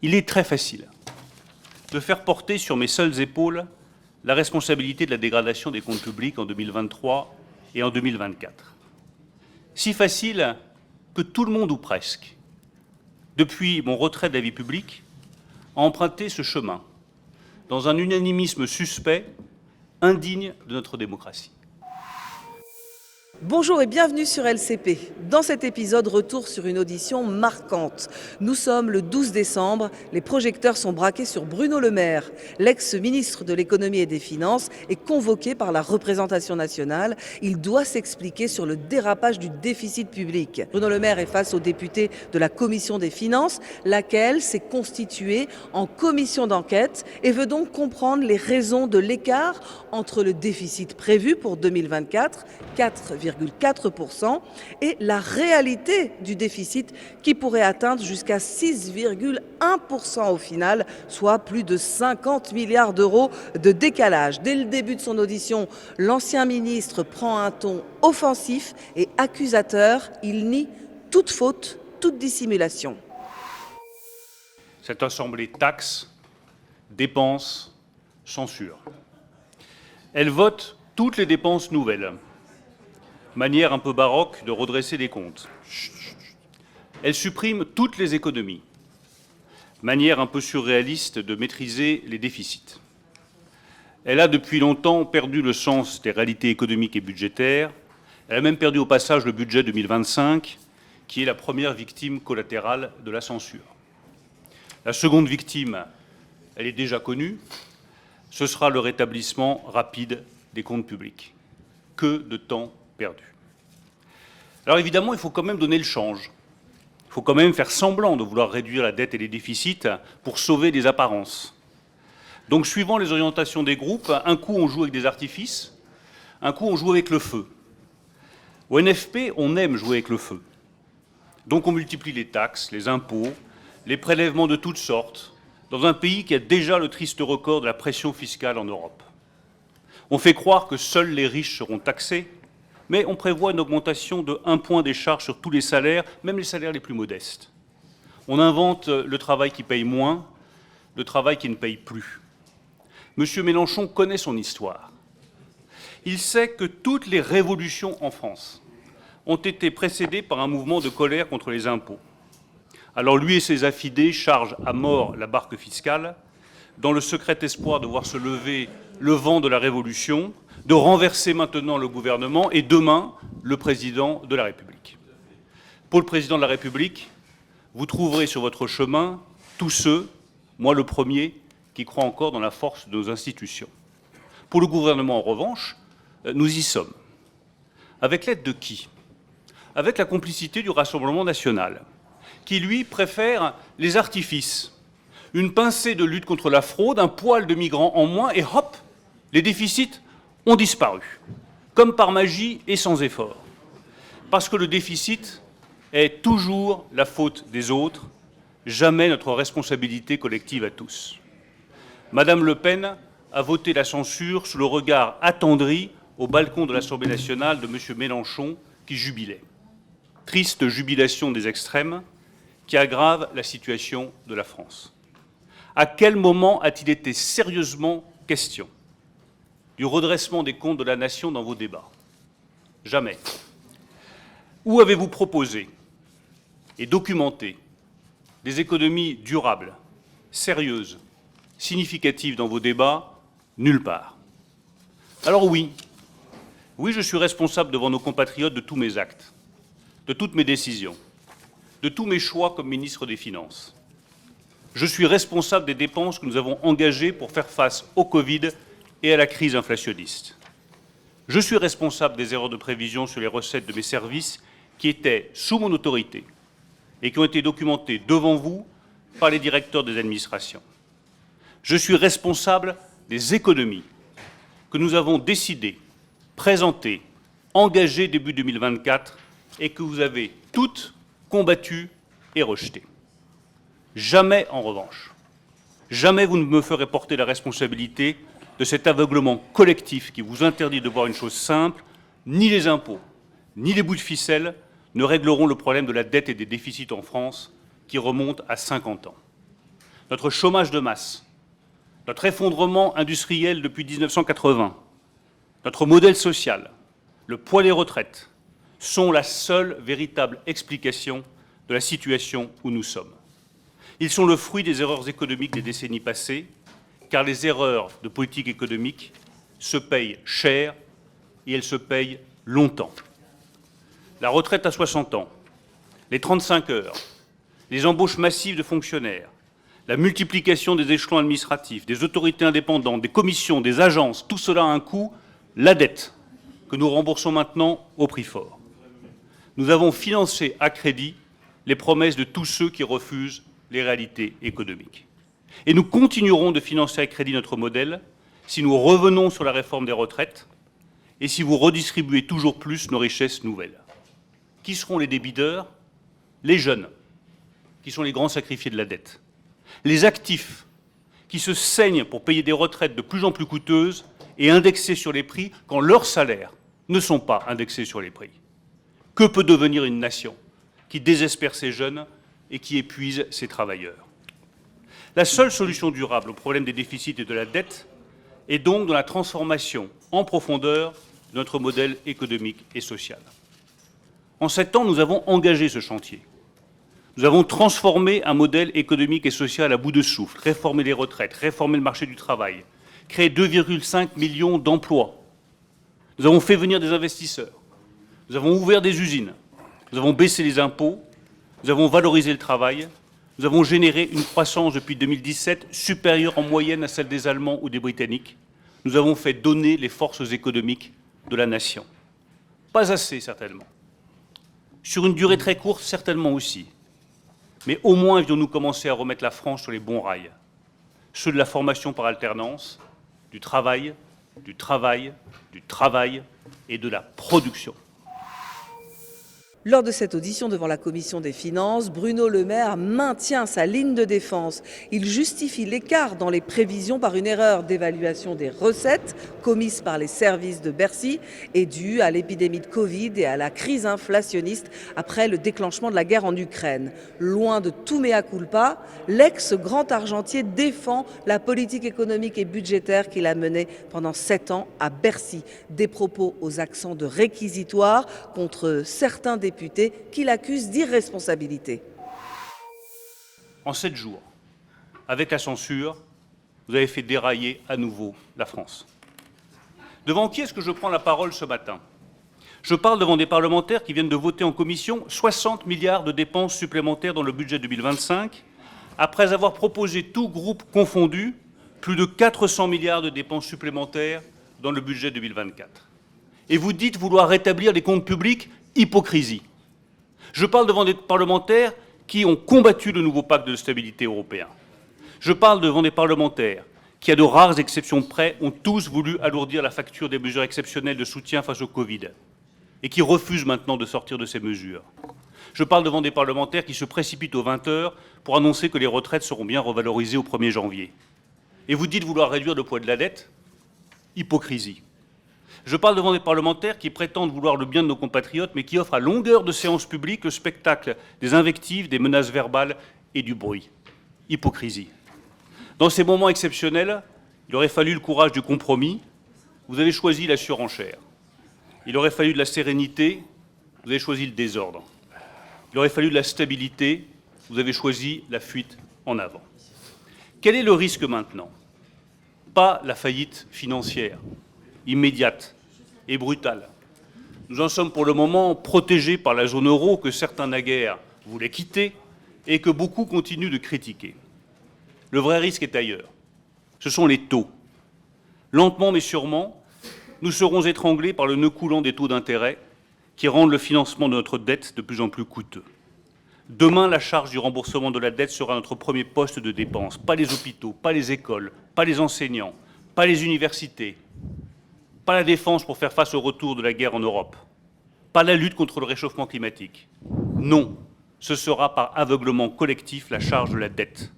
Il est très facile de faire porter sur mes seules épaules la responsabilité de la dégradation des comptes publics en 2023 et en 2024. Si facile que tout le monde, ou presque, depuis mon retrait de la vie publique, a emprunté ce chemin, dans un unanimisme suspect, indigne de notre démocratie. Bonjour et bienvenue sur LCP. Dans cet épisode, retour sur une audition marquante. Nous sommes le 12 décembre, les projecteurs sont braqués sur Bruno Le Maire. L'ex-ministre de l'économie et des finances est convoqué par la représentation nationale. Il doit s'expliquer sur le dérapage du déficit public. Bruno Le Maire est face aux députés de la commission des finances, laquelle s'est constituée en commission d'enquête et veut donc comprendre les raisons de l'écart entre le déficit prévu pour 2024, 4,4%, et la réalité du déficit qui pourrait atteindre jusqu'à 6,1% au final, soit plus de 50 milliards d'euros de décalage. Dès le début de son audition, l'ancien ministre prend un ton offensif et accusateur. Il nie toute faute, toute dissimulation. Cette Assemblée taxe, dépense, censure. Elle vote toutes les dépenses nouvelles. Manière un peu baroque de redresser les comptes. Elle supprime toutes les économies. Manière un peu surréaliste de maîtriser les déficits. Elle a depuis longtemps perdu le sens des réalités économiques et budgétaires. Elle a même perdu au passage le budget 2025, qui est la première victime collatérale de la censure. La seconde victime, elle est déjà connue, ce sera le rétablissement rapide des comptes publics. Que de temps perdu. Alors évidemment, il faut quand même donner le change. Il faut quand même faire semblant de vouloir réduire la dette et les déficits pour sauver des apparences. Donc, suivant les orientations des groupes, un coup on joue avec des artifices, un coup on joue avec le feu. Au NFP, on aime jouer avec le feu. Donc on multiplie les taxes, les impôts, les prélèvements de toutes sortes, dans un pays qui a déjà le triste record de la pression fiscale en Europe. On fait croire que seuls les riches seront taxés, mais on prévoit une augmentation de 1 point des charges sur tous les salaires, même les salaires les plus modestes. On invente le travail qui paye moins, le travail qui ne paye plus. M. Mélenchon connaît son histoire. Il sait que toutes les révolutions en France ont été précédées par un mouvement de colère contre les impôts. Alors lui et ses affidés chargent à mort la barque fiscale, dans le secret espoir de voir se lever le vent de la révolution, de renverser maintenant le gouvernement et demain le président de la République. Pour le président de la République, vous trouverez sur votre chemin tous ceux, moi le premier, qui croient encore dans la force de nos institutions. Pour le gouvernement, en revanche, nous y sommes. Avec l'aide de qui? Avec la complicité du Rassemblement national, qui, lui, préfère les artifices. Une pincée de lutte contre la fraude, un poil de migrants en moins, et hop, les déficits ont disparu, comme par magie et sans effort. Parce que le déficit est toujours la faute des autres, jamais notre responsabilité collective à tous. Madame Le Pen a voté la censure sous le regard attendri au balcon de l'Assemblée nationale de M. Mélenchon, qui jubilait. Triste jubilation des extrêmes qui aggrave la situation de la France. À quel moment a-t-il été sérieusement question du redressement des comptes de la nation dans vos débats? Jamais. Où avez-vous proposé et documenté des économies durables, sérieuses, significatives dans vos débats? Nulle part. Alors oui, je suis responsable devant nos compatriotes de tous mes actes, de toutes mes décisions, de tous mes choix comme ministre des Finances. Je suis responsable des dépenses que nous avons engagées pour faire face au Covid et à la crise inflationniste. Je suis responsable des erreurs de prévision sur les recettes de mes services qui étaient sous mon autorité et qui ont été documentées devant vous par les directeurs des administrations. Je suis responsable des économies que nous avons décidées, présentées, engagées début 2024 et que vous avez toutes combattues et rejetées. Jamais, en revanche, jamais vous ne me ferez porter la responsabilité de cet aveuglement collectif qui vous interdit de voir une chose simple, ni les impôts, ni les bouts de ficelle ne régleront le problème de la dette et des déficits en France qui remontent à 50 ans. notre chômage de masse, notre effondrement industriel depuis 1980, notre modèle social, le poids des retraites, sont la seule véritable explication de la situation où nous sommes. Ils sont le fruit des erreurs économiques des décennies passées, car les erreurs de politique économique se payent cher et elles se payent longtemps. La retraite à 60 ans, les 35 heures, les embauches massives de fonctionnaires, la multiplication des échelons administratifs, des autorités indépendantes, des commissions, des agences, tout cela a un coût, la dette, que nous remboursons maintenant au prix fort. Nous avons financé à crédit les promesses de tous ceux qui refusent les réalités économiques. Et nous continuerons de financer à crédit notre modèle si nous revenons sur la réforme des retraites et si vous redistribuez toujours plus nos richesses nouvelles. Qui seront les débiteurs? Les jeunes, qui sont les grands sacrifiés de la dette. Les actifs, qui se saignent pour payer des retraites de plus en plus coûteuses et indexées sur les prix quand leurs salaires ne sont pas indexés sur les prix. Que peut devenir une nation qui désespère ses jeunes et qui épuise ses travailleurs? La seule solution durable au problème des déficits et de la dette est donc dans la transformation en profondeur de notre modèle économique et social. En 7 ans, nous avons engagé ce chantier. Nous avons transformé un modèle économique et social à bout de souffle, réformé les retraites, réformé le marché du travail, créé 2,5 millions d'emplois. Nous avons fait venir des investisseurs, nous avons ouvert des usines, nous avons baissé les impôts, nous avons valorisé le travail, nous avons généré une croissance depuis 2017 supérieure en moyenne à celle des Allemands ou des Britanniques. Nous avons fait donner les forces économiques de la nation. Pas assez, certainement. Sur une durée très courte, certainement aussi. Mais au moins avions-nous commencé à remettre la France sur les bons rails. Ceux de la formation par alternance, du travail, du travail, du travail et de la production. Lors de cette audition devant la Commission des finances, Bruno Le Maire maintient sa ligne de défense. Il justifie l'écart dans les prévisions par une erreur d'évaluation des recettes commise par les services de Bercy et due à l'épidémie de Covid et à la crise inflationniste après le déclenchement de la guerre en Ukraine. Loin de tout mea culpa, l'ex-grand argentier défend la politique économique et budgétaire qu'il a menée pendant 7 ans à Bercy. Des propos aux accents de réquisitoire contre certains députés qui l'accusent d'irresponsabilité. En 7 jours, avec la censure, vous avez fait dérailler à nouveau la France. Devant qui est-ce que je prends la parole ce matin? Je parle devant des parlementaires qui viennent de voter en commission 60 milliards de dépenses supplémentaires dans le budget 2025, après avoir proposé, tous groupes confondus, plus de 400 milliards de dépenses supplémentaires dans le budget 2024. Et vous dites vouloir rétablir les comptes publics? Hypocrisie. Je parle devant des parlementaires qui ont combattu le nouveau pacte de stabilité européen. Je parle devant des parlementaires qui, à de rares exceptions près, ont tous voulu alourdir la facture des mesures exceptionnelles de soutien face au Covid et qui refusent maintenant de sortir de ces mesures. Je parle devant des parlementaires qui se précipitent aux 20 heures pour annoncer que les retraites seront bien revalorisées au 1er janvier. Et vous dites vouloir réduire le poids de la dette? Hypocrisie. Je parle devant des parlementaires qui prétendent vouloir le bien de nos compatriotes, mais qui offrent à longueur de séances publiques le spectacle des invectives, des menaces verbales et du bruit. Hypocrisie. Dans ces moments exceptionnels, il aurait fallu le courage du compromis. Vous avez choisi la surenchère. Il aurait fallu de la sérénité. Vous avez choisi le désordre. Il aurait fallu de la stabilité. Vous avez choisi la fuite en avant. Quel est le risque maintenant? Pas la faillite financière, immédiate et brutale. Nous en sommes pour le moment protégés par la zone euro que certains naguère voulaient quitter et que beaucoup continuent de critiquer. Le vrai risque est ailleurs. Ce sont les taux. Lentement mais sûrement, nous serons étranglés par le nœud coulant des taux d'intérêt qui rendent le financement de notre dette de plus en plus coûteux. Demain, la charge du remboursement de la dette sera notre premier poste de dépense. Pas les hôpitaux, pas les écoles, pas les enseignants, pas les universités, pas la défense pour faire face au retour de la guerre en Europe, pas la lutte contre le réchauffement climatique. Non, ce sera par aveuglement collectif la charge de la dette.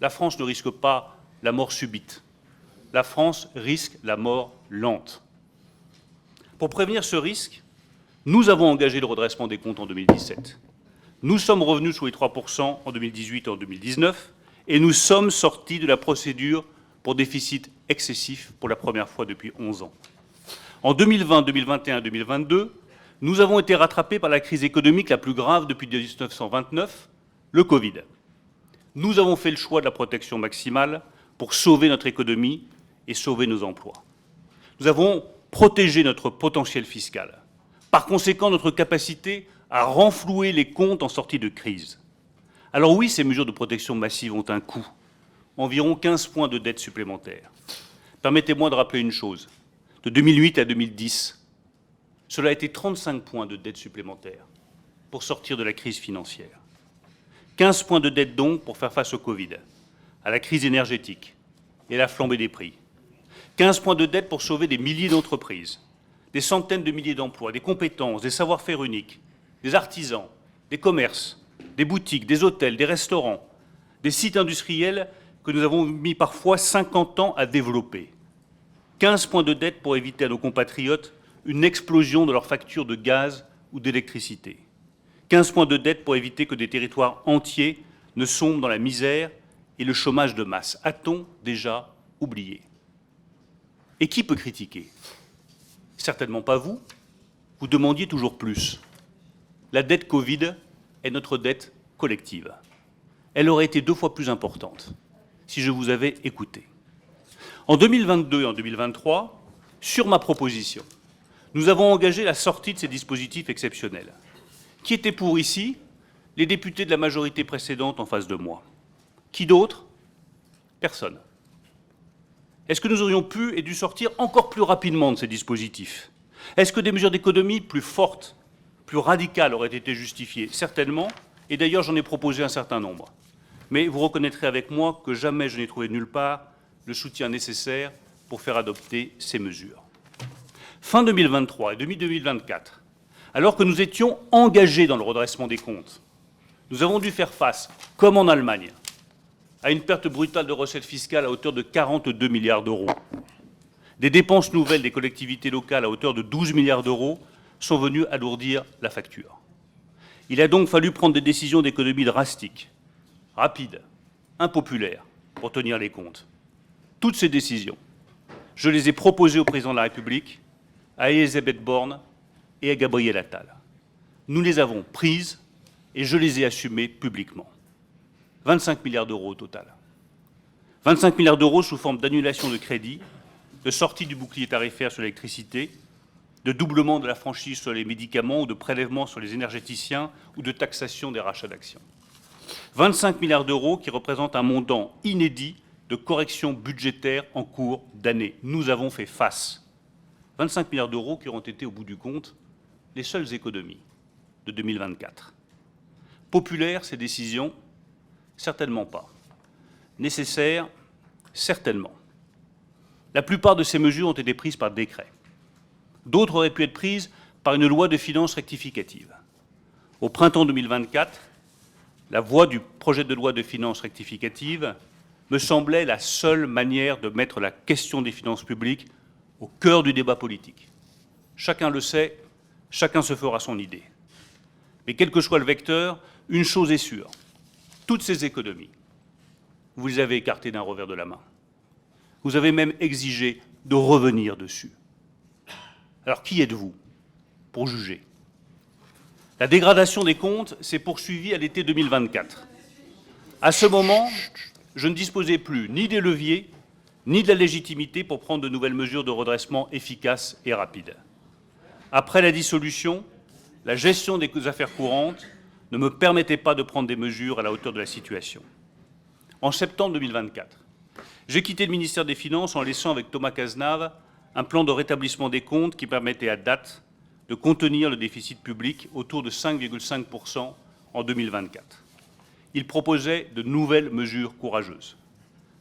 La France ne risque pas la mort subite. La France risque la mort lente. Pour prévenir ce risque, nous avons engagé le redressement des comptes en 2017. Nous sommes revenus sous les 3% en 2018 et en 2019, Et nous sommes sortis de la procédure pour déficit excessif pour la première fois depuis 11 ans. En 2020, 2021, 2022, nous avons été rattrapés par la crise économique la plus grave depuis 1929, le Covid. Nous avons fait le choix de la protection maximale pour sauver notre économie et sauver nos emplois. Nous avons protégé notre potentiel fiscal. Par conséquent, notre capacité à renflouer les comptes en sortie de crise. Alors oui, ces mesures de protection massive ont un coût, environ 15 points de dette supplémentaire. Permettez-moi de rappeler une chose. De 2008 à 2010, cela a été 35 points de dette supplémentaire pour sortir de la crise financière. 15 points de dette donc pour faire face au Covid, à la crise énergétique et à la flambée des prix. 15 points de dette pour sauver des milliers d'entreprises, des centaines de milliers d'emplois, des compétences, des savoir-faire uniques, des artisans, des commerces, des boutiques, des hôtels, des restaurants, des sites industriels que nous avons mis parfois 50 ans à développer. 15 points de dette pour éviter à nos compatriotes une explosion de leurs factures de gaz ou d'électricité. 15 points de dette pour éviter que des territoires entiers ne sombrent dans la misère et le chômage de masse. A-t-on déjà oublié? Et qui peut critiquer? Certainement pas vous. Vous demandiez toujours plus. La dette Covid est notre dette collective. Elle aurait été 2 fois plus importante si je vous avais écouté. En 2022 et en 2023, sur ma proposition, nous avons engagé la sortie de ces dispositifs exceptionnels. Qui étaient pour ici? Les députés de la majorité précédente en face de moi. Qui d'autre? Personne. Est-ce que nous aurions pu et dû sortir encore plus rapidement de ces dispositifs? Est-ce que des mesures d'économie plus fortes, plus radicales auraient été justifiées? Certainement, et d'ailleurs j'en ai proposé un certain nombre. Mais vous reconnaîtrez avec moi que jamais je n'ai trouvé nulle part le soutien nécessaire pour faire adopter ces mesures. Fin 2023 et début 2024, alors que nous étions engagés dans le redressement des comptes, nous avons dû faire face, comme en Allemagne, à une perte brutale de recettes fiscales à hauteur de 42 milliards d'euros. Des dépenses nouvelles des collectivités locales à hauteur de 12 milliards d'euros sont venues alourdir la facture. Il a donc fallu prendre des décisions d'économie drastiques, rapides, impopulaires, pour tenir les comptes. Toutes ces décisions, je les ai proposées au Président de la République, à Elisabeth Borne et à Gabriel Attal. Nous les avons prises et je les ai assumées publiquement. 25 milliards d'euros au total. 25 milliards d'euros sous forme d'annulation de crédit, de sortie du bouclier tarifaire sur l'électricité, de doublement de la franchise sur les médicaments ou de prélèvement sur les énergéticiens ou de taxation des rachats d'actions. 25 milliards d'euros qui représentent un montant inédit de correction budgétaire en cours d'année. Nous avons fait face. 25 milliards d'euros qui auront été, au bout du compte, les seules économies de 2024. Populaires, ces décisions? Certainement pas. Nécessaires? Certainement. La plupart de ces mesures ont été prises par décret. D'autres auraient pu être prises par une loi de finances rectificative. Au printemps 2024, la voie du projet de loi de finances rectificative me semblait la seule manière de mettre la question des finances publiques au cœur du débat politique. Chacun le sait, chacun se fera son idée. Mais quel que soit le vecteur, une chose est sûre, toutes ces économies, vous les avez écartées d'un revers de la main. Vous avez même exigé de revenir dessus. Alors qui êtes-vous pour juger? La dégradation des comptes s'est poursuivie à l'été 2024. À ce moment, je ne disposais plus ni des leviers, ni de la légitimité pour prendre de nouvelles mesures de redressement efficaces et rapides. Après la dissolution, la gestion des affaires courantes ne me permettait pas de prendre des mesures à la hauteur de la situation. En septembre 2024, j'ai quitté le ministère des Finances en laissant avec Thomas Cazenave un plan de rétablissement des comptes qui permettait à date de contenir le déficit public autour de 5,5% en 2024. Il proposait de nouvelles mesures courageuses.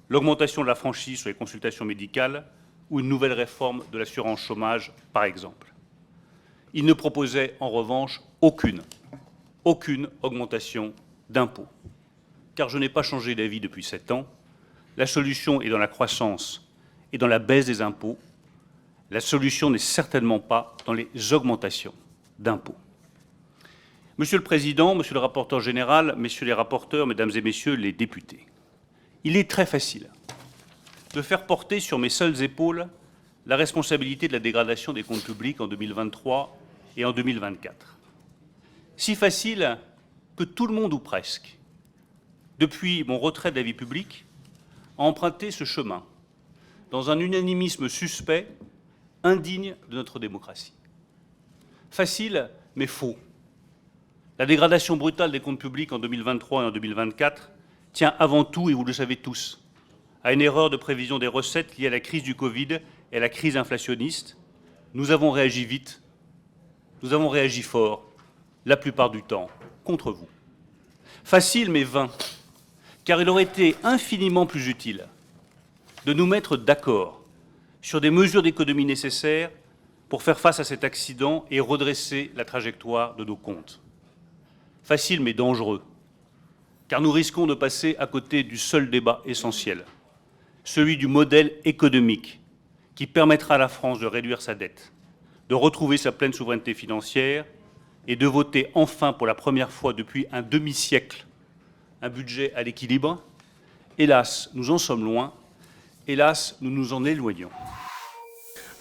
L'augmentation de la franchise sur les consultations médicales ou une nouvelle réforme de l'assurance chômage, par exemple. Il ne proposait en revanche aucune augmentation d'impôts. Car je n'ai pas changé d'avis depuis 7 ans. La solution est dans la croissance et dans la baisse des impôts. La solution n'est certainement pas dans les augmentations d'impôts. Monsieur le Président, Monsieur le rapporteur général, Messieurs les rapporteurs, Mesdames et Messieurs les députés, Il est très facile de faire porter sur mes seules épaules la responsabilité de la dégradation des comptes publics en 2023 et en 2024. Si facile que tout le monde, ou presque, depuis mon retrait de la vie publique, a emprunté ce chemin, dans un unanimisme suspect, indigne de notre démocratie. Facile, mais faux. La dégradation brutale des comptes publics en 2023 et en 2024 tient avant tout, et vous le savez tous, à une erreur de prévision des recettes liée à la crise du Covid et à la crise inflationniste. Nous avons réagi vite, nous avons réagi fort, la plupart du temps, contre vous. Facile, mais vain, car il aurait été infiniment plus utile de nous mettre d'accord sur des mesures d'économie nécessaires pour faire face à cet accident et redresser la trajectoire de nos comptes. Facile, mais dangereux, car nous risquons de passer à côté du seul débat essentiel, celui du modèle économique qui permettra à la France de réduire sa dette, de retrouver sa pleine souveraineté financière et de voter enfin pour la première fois depuis un demi-siècle un budget à l'équilibre. Hélas, nous en sommes loin. Hélas, nous nous en éloignons.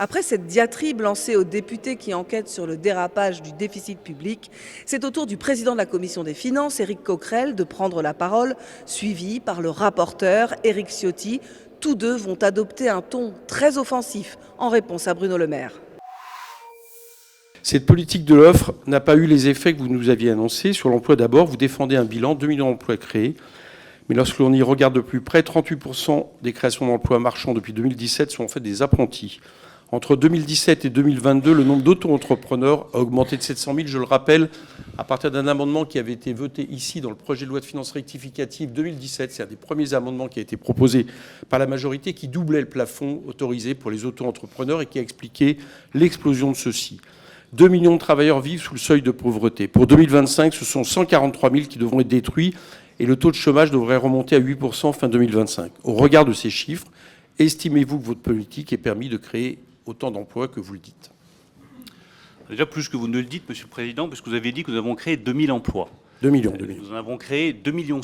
Après cette diatribe lancée aux députés qui enquêtent sur le dérapage du déficit public, c'est au tour du président de la Commission des Finances, Éric Coquerel, de prendre la parole, suivi par le rapporteur, Éric Ciotti. Tous deux vont adopter un ton très offensif en réponse à Bruno Le Maire. Cette politique de l'offre n'a pas eu les effets que vous nous aviez annoncés. Sur l'emploi d'abord, vous défendez un bilan, 2 millions d'emplois créés. Mais lorsque l'on y regarde de plus près, 38% des créations d'emplois marchands depuis 2017 sont en fait des apprentis. Entre 2017 et 2022, le nombre d'auto-entrepreneurs a augmenté de 700 000, je le rappelle, à partir d'un amendement qui avait été voté ici dans le projet de loi de finances rectificative 2017. C'est un des premiers amendements qui a été proposé par la majorité, qui doublait le plafond autorisé pour les auto-entrepreneurs et qui a expliqué l'explosion de ceux-ci. 2 millions de travailleurs vivent sous le seuil de pauvreté. Pour 2025, ce sont 143 000 qui devront être détruits et le taux de chômage devrait remonter à 8% fin 2025. Au regard de ces chiffres, estimez-vous que votre politique ait permis de créer autant d'emplois que vous le dites? Déjà plus que vous ne le dites, Monsieur le Président, parce que vous avez dit que nous avons créé 2 000 emplois. 2 millions. Nous en avons créé 2,5 millions.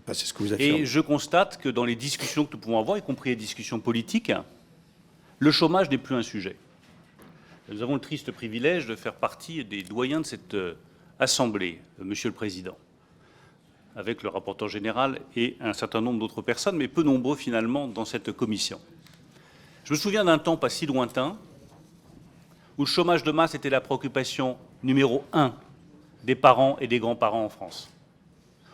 Ah, c'est ce que vous affirmez. Et je constate que dans les discussions que nous pouvons avoir, y compris les discussions politiques, le chômage n'est plus un sujet. Nous avons le triste privilège de faire partie des doyens de cette Assemblée, Monsieur le Président, avec le rapporteur général et un certain nombre d'autres personnes, mais peu nombreux finalement dans cette commission. Je me souviens d'un temps pas si lointain où le chômage de masse était la préoccupation numéro 1 des parents et des grands-parents en France,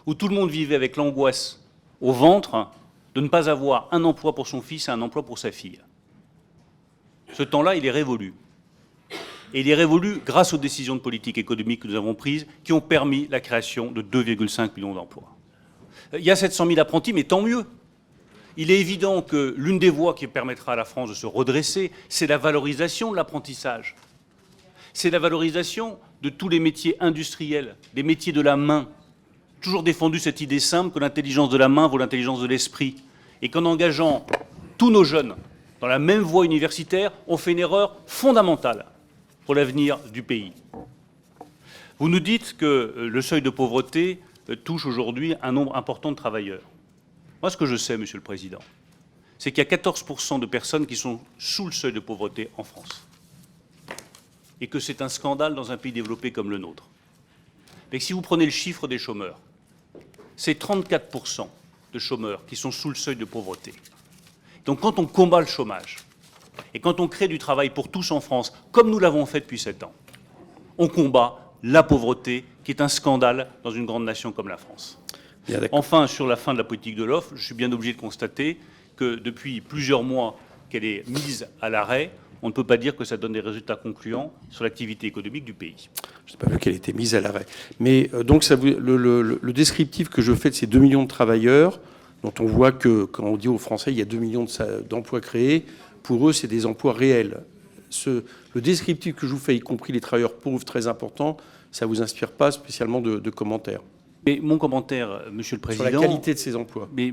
où tout le monde vivait avec l'angoisse au ventre de ne pas avoir un emploi pour son fils et un emploi pour sa fille. Ce temps-là, il est révolu. Et il est révolu grâce aux décisions de politique économique que nous avons prises, qui ont permis la création de 2,5 millions d'emplois. Il y a 700 000 apprentis, mais tant mieux. Il est évident que l'une des voies qui permettra à la France de se redresser, c'est la valorisation de l'apprentissage. C'est la valorisation de tous les métiers industriels, des métiers de la main. Toujours défendu cette idée simple que l'intelligence de la main vaut l'intelligence de l'esprit. Et qu'en engageant tous nos jeunes dans la même voie universitaire, on fait une erreur fondamentale pour l'avenir du pays. Vous nous dites que le seuil de pauvreté touche aujourd'hui un nombre important de travailleurs. Moi, ce que je sais, Monsieur le Président, c'est qu'il y a 14% de personnes qui sont sous le seuil de pauvreté en France. Et que c'est un scandale dans un pays développé comme le nôtre. Mais si vous prenez le chiffre des chômeurs, c'est 34% de chômeurs qui sont sous le seuil de pauvreté. Donc quand on combat le chômage, et quand on crée du travail pour tous en France, comme nous l'avons fait depuis 7 ans, on combat la pauvreté, qui est un scandale dans une grande nation comme la France. Enfin, sur la fin de la politique de l'offre, je suis bien obligé de constater que depuis plusieurs mois qu'elle est mise à l'arrêt, on ne peut pas dire que ça donne des résultats concluants sur l'activité économique du pays. Je n'ai pas vu qu'elle était mise à l'arrêt. Mais donc le descriptif que je fais de ces 2 millions de travailleurs, dont on voit que, quand on dit aux Français, il y a 2 millions d'emplois créés, pour eux, c'est des emplois réels. Le descriptif que je vous fais, y compris les travailleurs pauvres très importants, ça ne vous inspire pas spécialement de commentaires? Mais mon commentaire, Monsieur le Président... Sur la qualité de ces emplois. Mais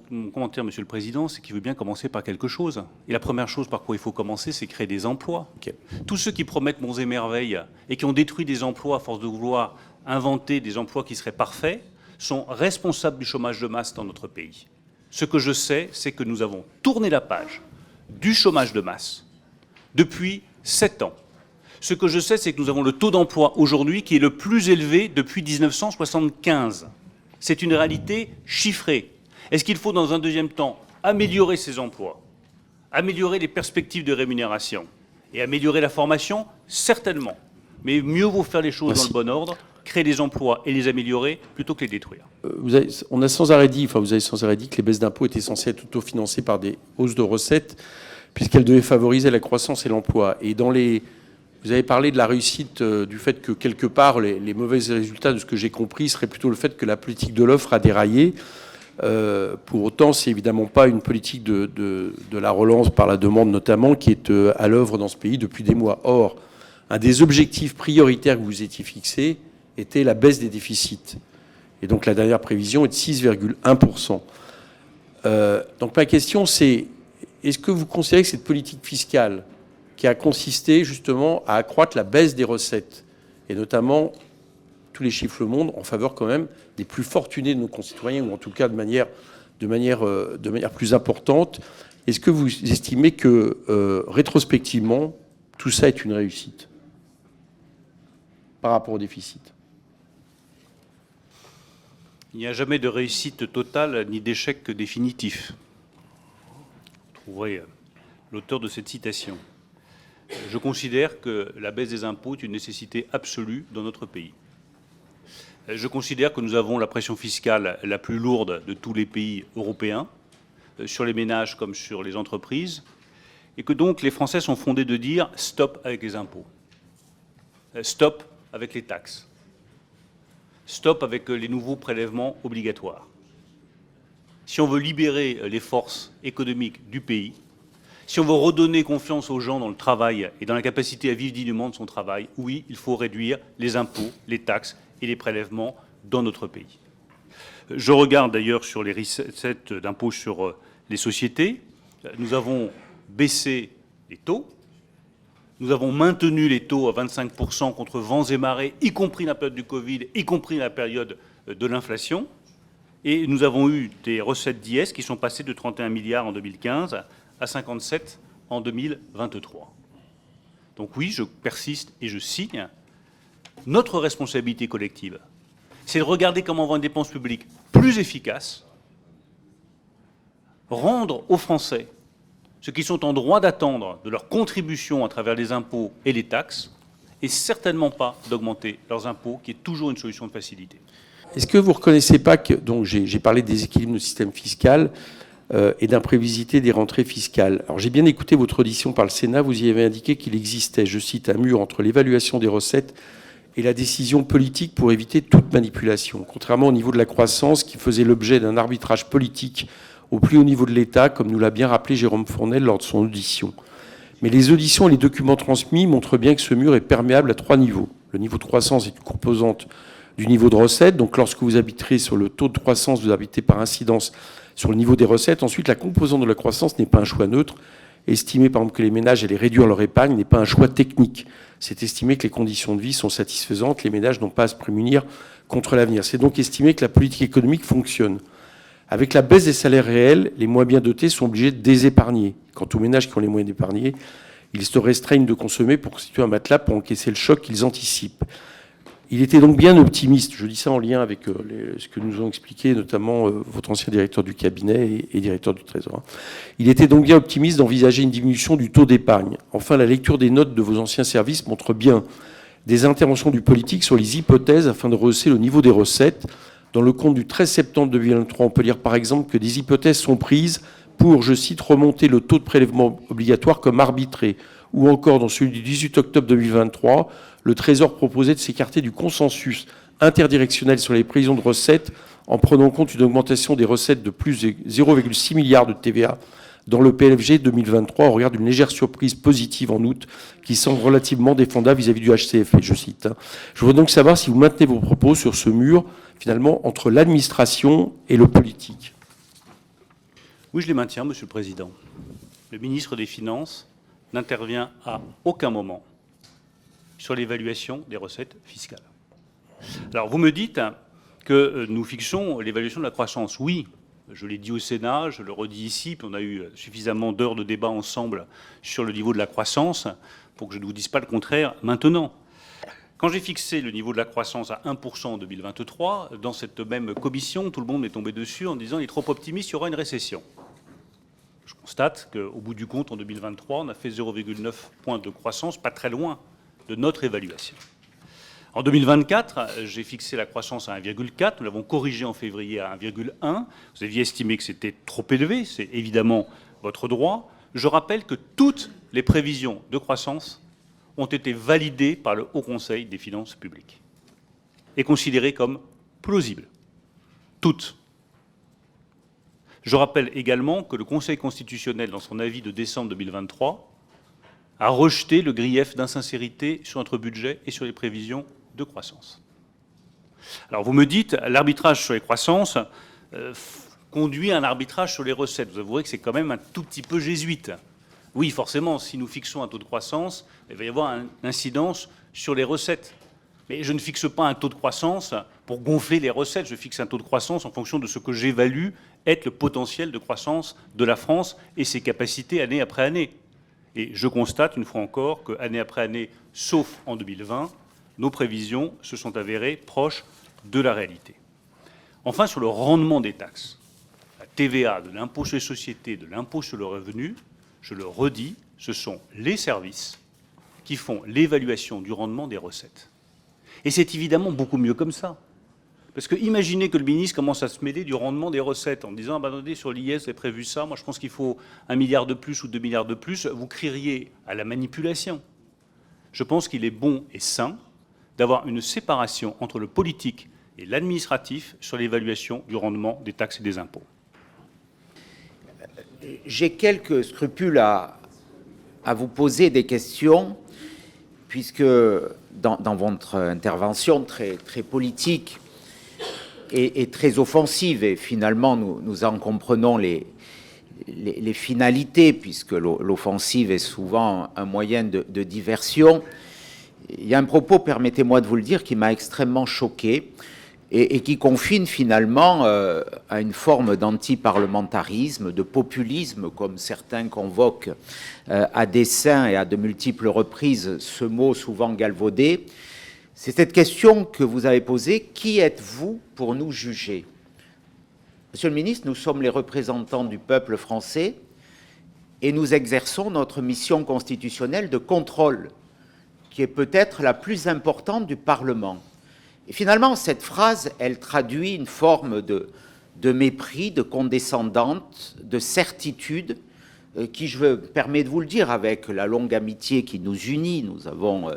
mon commentaire, Monsieur le Président, c'est qu'il veut bien commencer par quelque chose. Et la première chose par quoi il faut commencer, c'est créer des emplois. Okay. Tous ceux qui promettent monts et merveilles et qui ont détruit des emplois à force de vouloir inventer des emplois qui seraient parfaits sont responsables du chômage de masse dans notre pays. Ce que je sais, c'est que nous avons tourné la page du chômage de masse depuis 7 ans. Ce que je sais, c'est que nous avons le taux d'emploi aujourd'hui qui est le plus élevé depuis 1975. C'est une réalité chiffrée. Est-ce qu'il faut, dans un deuxième temps, améliorer ces emplois, améliorer les perspectives de rémunération et améliorer la formation? Certainement. Mais mieux vaut faire les choses dans le bon ordre, créer des emplois et les améliorer plutôt que les détruire. Vous avez sans arrêt dit que les baisses d'impôts étaient censées être autofinancées par des hausses de recettes, puisqu'elles devaient favoriser la croissance et l'emploi. Et vous avez parlé de la réussite, du fait que quelque part les mauvais résultats, de ce que j'ai compris, seraient plutôt le fait que la politique de l'offre a déraillé. Pour autant, c'est évidemment pas une politique de la relance par la demande notamment qui est à l'œuvre dans ce pays depuis des mois. Or, un des objectifs prioritaires que vous étiez fixés était la baisse des déficits. Et donc la dernière prévision est de 6,1%. Donc ma question c'est, est-ce que vous considérez que cette politique fiscale qui a consisté justement à accroître la baisse des recettes, et notamment, tous les chiffres le montrent, en faveur quand même des plus fortunés de nos concitoyens, ou en tout cas de manière plus importante, est-ce que vous estimez que rétrospectivement, tout ça est une réussite par rapport au déficit? Il n'y a jamais de réussite totale ni d'échec définitif. Vous trouverez l'auteur de cette citation. Je considère que la baisse des impôts est une nécessité absolue dans notre pays. Je considère que nous avons la pression fiscale la plus lourde de tous les pays européens, sur les ménages comme sur les entreprises, et que donc les Français sont fondés de dire « stop avec les impôts », « stop avec les taxes », stop avec les nouveaux prélèvements obligatoires. Si on veut libérer les forces économiques du pays, si on veut redonner confiance aux gens dans le travail et dans la capacité à vivre dignement de son travail, oui, il faut réduire les impôts, les taxes et les prélèvements dans notre pays. Je regarde d'ailleurs sur les recettes d'impôts sur les sociétés. Nous avons baissé les taux. Nous avons maintenu les taux à 25% contre vents et marées, y compris la période du Covid, y compris la période de l'inflation. Et nous avons eu des recettes d'IS qui sont passées de 31 milliards en 2015 à 57 en 2023. Donc oui, je persiste et je signe. Notre responsabilité collective, c'est de regarder comment avoir une dépense publique plus efficace, rendre aux Français ce qu'ils sont en droit d'attendre de leur contribution à travers les impôts et les taxes, et certainement pas d'augmenter leurs impôts, qui est toujours une solution de facilité. Est-ce que vous ne reconnaissez pas que, donc j'ai parlé des équilibres de système fiscal et d'imprévisibilité des rentrées fiscales. Alors j'ai bien écouté votre audition par le Sénat, vous y avez indiqué qu'il existait, je cite, un mur entre l'évaluation des recettes et la décision politique pour éviter toute manipulation, contrairement au niveau de la croissance qui faisait l'objet d'un arbitrage politique au plus haut niveau de l'État, comme nous l'a bien rappelé Jérôme Fournel lors de son audition. Mais les auditions et les documents transmis montrent bien que ce mur est perméable à 3 niveaux. Le niveau de croissance est une composante du niveau de recettes. Donc lorsque vous arbitrez sur le taux de croissance, vous arbitrez par incidence sur le niveau des recettes. Ensuite, la composante de la croissance n'est pas un choix neutre. Estimer par exemple que les ménages allaient réduire leur épargne n'est pas un choix technique. C'est estimer que les conditions de vie sont satisfaisantes, les ménages n'ont pas à se prémunir contre l'avenir. C'est donc estimer que la politique économique fonctionne. Avec la baisse des salaires réels, les moins bien dotés sont obligés de désépargner. Quant aux ménages qui ont les moyens d'épargner, ils se restreignent de consommer pour constituer un matelas pour encaisser le choc qu'ils anticipent. Il était donc bien optimiste, je dis ça en lien avec ce que nous ont expliqué notamment votre ancien directeur du cabinet et directeur du Trésor. Il était donc bien optimiste d'envisager une diminution du taux d'épargne. Enfin, la lecture des notes de vos anciens services montre bien des interventions du politique sur les hypothèses afin de rehausser le niveau des recettes. Dans le compte du 13 septembre 2023, on peut lire par exemple que des hypothèses sont prises pour, je cite, remonter le taux de prélèvement obligatoire comme arbitré. Ou encore, dans celui du 18 octobre 2023, le Trésor proposait de s'écarter du consensus interdirectionnel sur les prévisions de recettes en prenant en compte une augmentation des recettes de plus de 0,6 milliards de TVA dans le PLFG 2023 au regard d'une légère surprise positive en août qui semble relativement défendable vis-à-vis du HCFP, je cite. Je voudrais donc savoir si vous maintenez vos propos sur ce mur, finalement, entre l'administration et le politique. Oui, je les maintiens, Monsieur le Président. Le ministre des Finances n'intervient à aucun moment sur l'évaluation des recettes fiscales. Alors, vous me dites que nous fixons l'évaluation de la croissance. Oui, Je l'ai dit au Sénat, je le redis ici, puis on a eu suffisamment d'heures de débat ensemble sur le niveau de la croissance pour que je ne vous dise pas le contraire maintenant. Quand j'ai fixé le niveau de la croissance à 1% en 2023, dans cette même commission, tout le monde m'est tombé dessus en disant « il est trop optimiste, il y aura une récession ». Je constate qu'au bout du compte, en 2023, on a fait 0,9 points de croissance, pas très loin de notre évaluation. En 2024, j'ai fixé la croissance à 1,4, nous l'avons corrigé en février à 1,1. Vous aviez estimé que c'était trop élevé, c'est évidemment votre droit. Je rappelle que toutes les prévisions de croissance ont été validées par le Haut Conseil des finances publiques et considérées comme plausibles. Toutes. Je rappelle également que le Conseil constitutionnel, dans son avis de décembre 2023, a rejeté le grief d'insincérité sur notre budget et sur les prévisions de croissance. Alors vous me dites, l'arbitrage sur les croissances conduit à un arbitrage sur les recettes. Vous avouerez que c'est quand même un tout petit peu jésuite. Oui, forcément, si nous fixons un taux de croissance, il va y avoir une incidence sur les recettes. Mais je ne fixe pas un taux de croissance pour gonfler les recettes. Je fixe un taux de croissance en fonction de ce que j'évalue être le potentiel de croissance de la France et ses capacités année après année. Et je constate, une fois encore, qu'année après année, sauf en 2020, nos prévisions se sont avérées proches de la réalité. Enfin, sur le rendement des taxes, la TVA, de l'impôt sur les sociétés, de l'impôt sur le revenu, je le redis, ce sont les services qui font l'évaluation du rendement des recettes. Et c'est évidemment beaucoup mieux comme ça. Parce que imaginez que le ministre commence à se mêler du rendement des recettes en disant « attendez, sur l'IS, c'est prévu ça, moi je pense qu'il faut 1 milliard de plus ou 2 milliards de plus », vous crieriez à la manipulation. Je pense qu'il est bon et sain d'avoir une séparation entre le politique et l'administratif sur l'évaluation du rendement des taxes et des impôts. J'ai quelques scrupules à vous poser des questions, puisque dans votre intervention très politique et très offensive, et finalement nous en comprenons les finalités, puisque l'offensive est souvent un moyen de diversion, il y a un propos, permettez-moi de vous le dire, qui m'a extrêmement choqué, et qui confine finalement à une forme d'antiparlementarisme, de populisme, comme certains convoquent à dessein et à de multiples reprises ce mot souvent galvaudé. C'est cette question que vous avez posée: qui êtes-vous pour nous juger? Monsieur le ministre, nous sommes les représentants du peuple français et nous exerçons notre mission constitutionnelle de contrôle, qui est peut-être la plus importante du Parlement. Et finalement, cette phrase, elle traduit une forme de mépris, de condescendante, de certitude, qui, je me permets de vous le dire, avec la longue amitié qui nous unit, nous avons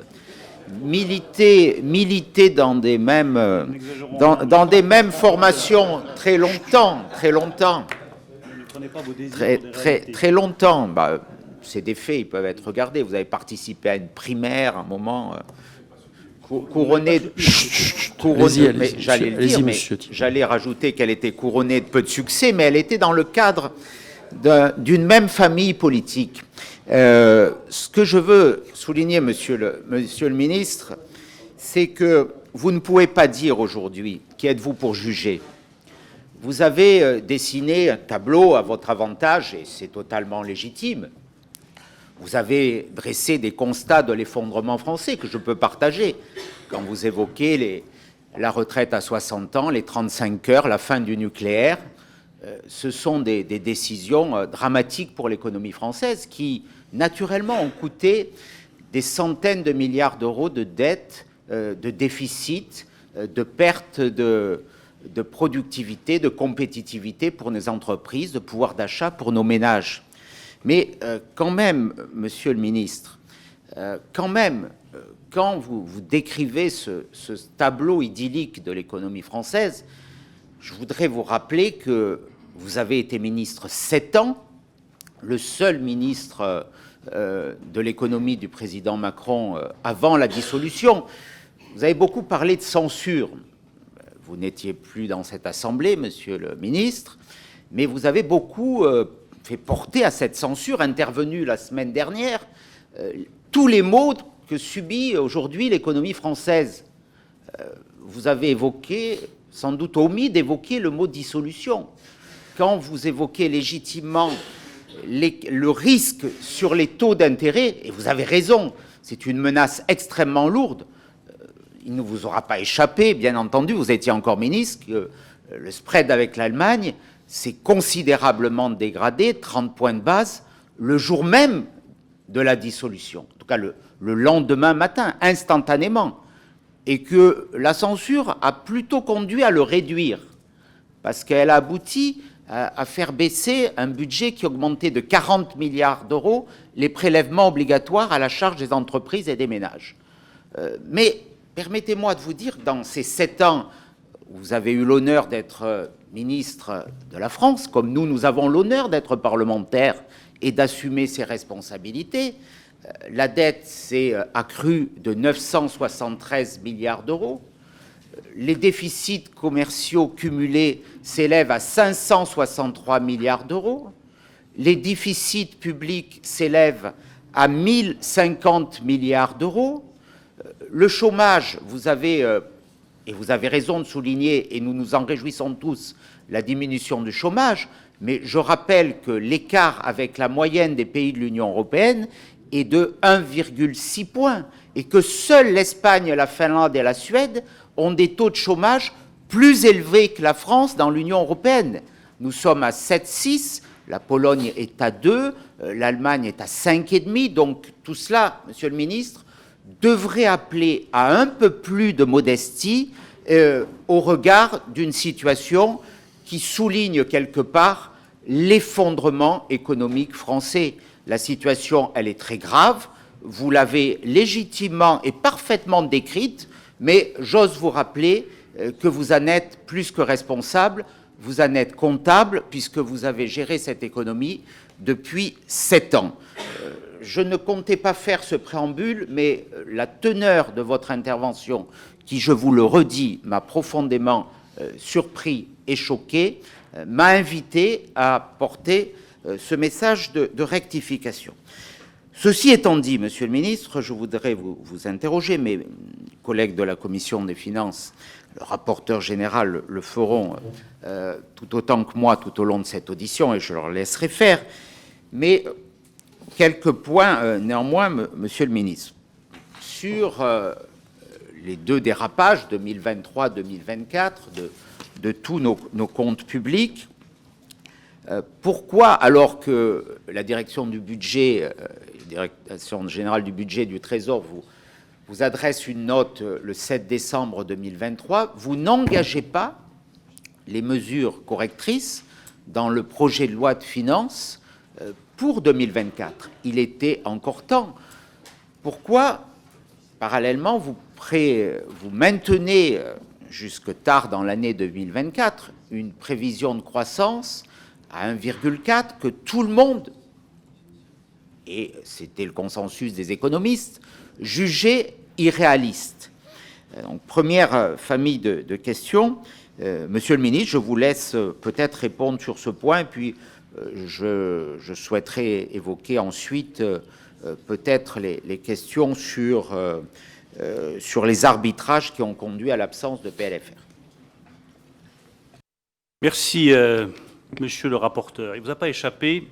milité dans des mêmes, dans des mêmes formations très longtemps. Très longtemps. Bah, c'est des faits, ils peuvent être regardés. Vous avez participé à une primaire, à un moment... couronnée, mais j'allais le dire, mais j'allais rajouter qu'elle était couronnée de peu de succès, mais elle était dans le cadre d'une même famille politique. Ce que je veux souligner, monsieur le ministre, c'est que vous ne pouvez pas dire aujourd'hui qui êtes-vous pour juger. Vous avez dessiné un tableau à votre avantage, et c'est totalement légitime. Vous avez dressé des constats de l'effondrement français que je peux partager. Quand vous évoquez la retraite à 60 ans, les 35 heures, la fin du nucléaire, ce sont des décisions dramatiques pour l'économie française qui, naturellement, ont coûté des centaines de milliards d'euros de dettes, de déficit, de pertes de productivité, de compétitivité pour nos entreprises, de pouvoir d'achat pour nos ménages. Mais quand même, monsieur le ministre, quand vous décrivez ce tableau idyllique de l'économie française, je voudrais vous rappeler que vous avez été ministre 7 ans, le seul ministre de l'économie du président Macron avant la dissolution. Vous avez beaucoup parlé de censure. Vous n'étiez plus dans cette assemblée, monsieur le ministre, mais vous avez beaucoup... fait porter à cette censure intervenue la semaine dernière tous les maux que subit aujourd'hui l'économie française. Vous avez évoqué, sans doute omis d'évoquer le mot dissolution. quand vous évoquez légitimement le risque sur les taux d'intérêt, et vous avez raison, c'est une menace extrêmement lourde, il ne vous aura pas échappé, bien entendu, vous étiez encore ministre, que le spread avec l'Allemagne s'est considérablement dégradé, 30 points de base, le jour même de la dissolution, en tout cas le lendemain matin, instantanément, et que la censure a plutôt conduit à le réduire, parce qu'elle a abouti à faire baisser un budget qui augmentait de 40 milliards d'euros les prélèvements obligatoires à la charge des entreprises et des ménages. Mais permettez-moi de vous dire, dans ces 7 ans, vous avez eu l'honneur d'être ministre de la France, comme nous avons l'honneur d'être parlementaires et d'assumer ses responsabilités. La dette s'est accrue de 973 milliards d'euros. Les déficits commerciaux cumulés s'élèvent à 563 milliards d'euros. Les déficits publics s'élèvent à 1050 milliards d'euros. Le chômage, vous avez raison de souligner, et nous nous en réjouissons tous, la diminution du chômage, mais je rappelle que l'écart avec la moyenne des pays de l'Union européenne est de 1,6 points, et que seules l'Espagne, la Finlande et la Suède ont des taux de chômage plus élevés que la France dans l'Union européenne. Nous sommes à 7,6, la Pologne est à 2, l'Allemagne est à 5,5, donc tout cela, Monsieur le Ministre, devrait appeler à un peu plus de modestie au regard d'une situation qui souligne quelque part l'effondrement économique français. La situation, elle est très grave, vous l'avez légitimement et parfaitement décrite, mais j'ose vous rappeler que vous en êtes plus que responsable, vous en êtes comptable, puisque vous avez géré cette économie depuis 7 ans. Je ne comptais pas faire ce préambule, mais la teneur de votre intervention, qui, je vous le redis, m'a profondément surpris et choqué, m'a invité à porter ce message de rectification. Ceci étant dit, Monsieur le Ministre, je voudrais vous interroger, mes collègues de la Commission des Finances, le rapporteur général le feront tout autant que moi tout au long de cette audition, et je leur laisserai faire, mais quelques points néanmoins, Monsieur le Ministre. Sur les 2 dérapages, 2023-2024, de tous nos comptes publics, pourquoi, alors que la direction du budget, la direction générale du budget et du Trésor vous adresse une note le 7 décembre 2023, vous n'engagez pas les mesures correctrices dans le projet de loi de finances pour 2024? Il était encore temps. Pourquoi, parallèlement, vous maintenez jusque tard dans l'année 2024 une prévision de croissance à 1,4 que tout le monde, et c'était le consensus des économistes, jugeait irréaliste? Donc, première famille de questions. Monsieur le ministre, je vous laisse peut-être répondre sur ce point, et puis je souhaiterais évoquer ensuite peut-être les questions sur les arbitrages qui ont conduit à l'absence de PLFR. Merci, monsieur le rapporteur. Il ne vous a pas échappé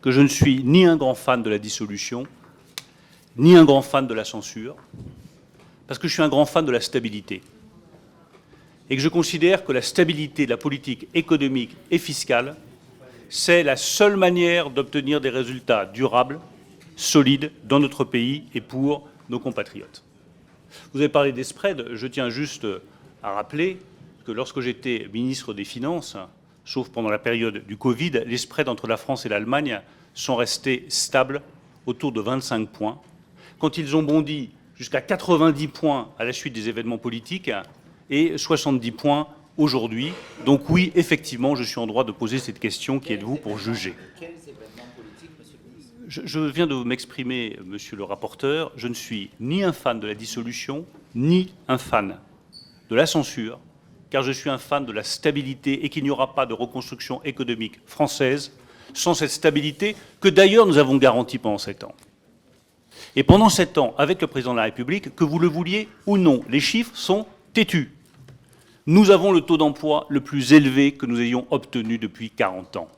que je ne suis ni un grand fan de la dissolution, ni un grand fan de la censure, parce que je suis un grand fan de la stabilité. Et que je considère que la stabilité de la politique économique et fiscale, c'est la seule manière d'obtenir des résultats durables, solides, dans notre pays et pour nos compatriotes. Vous avez parlé des spreads, je tiens juste à rappeler que lorsque j'étais ministre des Finances, sauf pendant la période du Covid, les spreads entre la France et l'Allemagne sont restés stables autour de 25 points. Quand ils ont bondi jusqu'à 90 points à la suite des événements politiques et 70 points aujourd'hui. Donc oui, effectivement, je suis en droit de poser cette question. Qui êtes-vous pour juger? Je viens de m'exprimer, monsieur le rapporteur. Je ne suis ni un fan de la dissolution, ni un fan de la censure, car je suis un fan de la stabilité et qu'il n'y aura pas de reconstruction économique française sans cette stabilité que d'ailleurs nous avons garantie pendant 7 ans. Et pendant 7 ans, avec le président de la République, que vous le vouliez ou non, les chiffres sont têtus. Nous avons le taux d'emploi le plus élevé que nous ayons obtenu depuis 40 ans.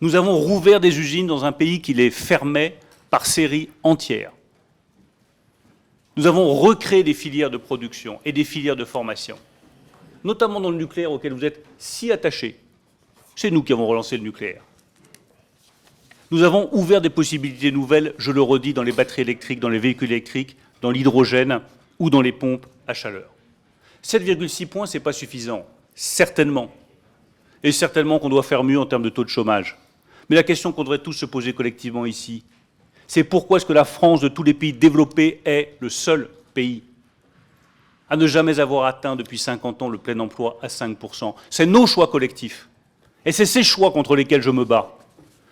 Nous avons rouvert des usines dans un pays qui les fermait par séries entières. Nous avons recréé des filières de production et des filières de formation, notamment dans le nucléaire auquel vous êtes si attachés. C'est nous qui avons relancé le nucléaire. Nous avons ouvert des possibilités nouvelles, je le redis, dans les batteries électriques, dans les véhicules électriques, dans l'hydrogène ou dans les pompes à chaleur. 7,6 points, ce n'est pas suffisant, certainement. Et certainement qu'on doit faire mieux en termes de taux de chômage. Mais la question qu'on devrait tous se poser collectivement ici, c'est pourquoi est-ce que la France, de tous les pays développés, est le seul pays à ne jamais avoir atteint depuis 50 ans le plein emploi à 5%. C'est nos choix collectifs. Et c'est ces choix contre lesquels je me bats.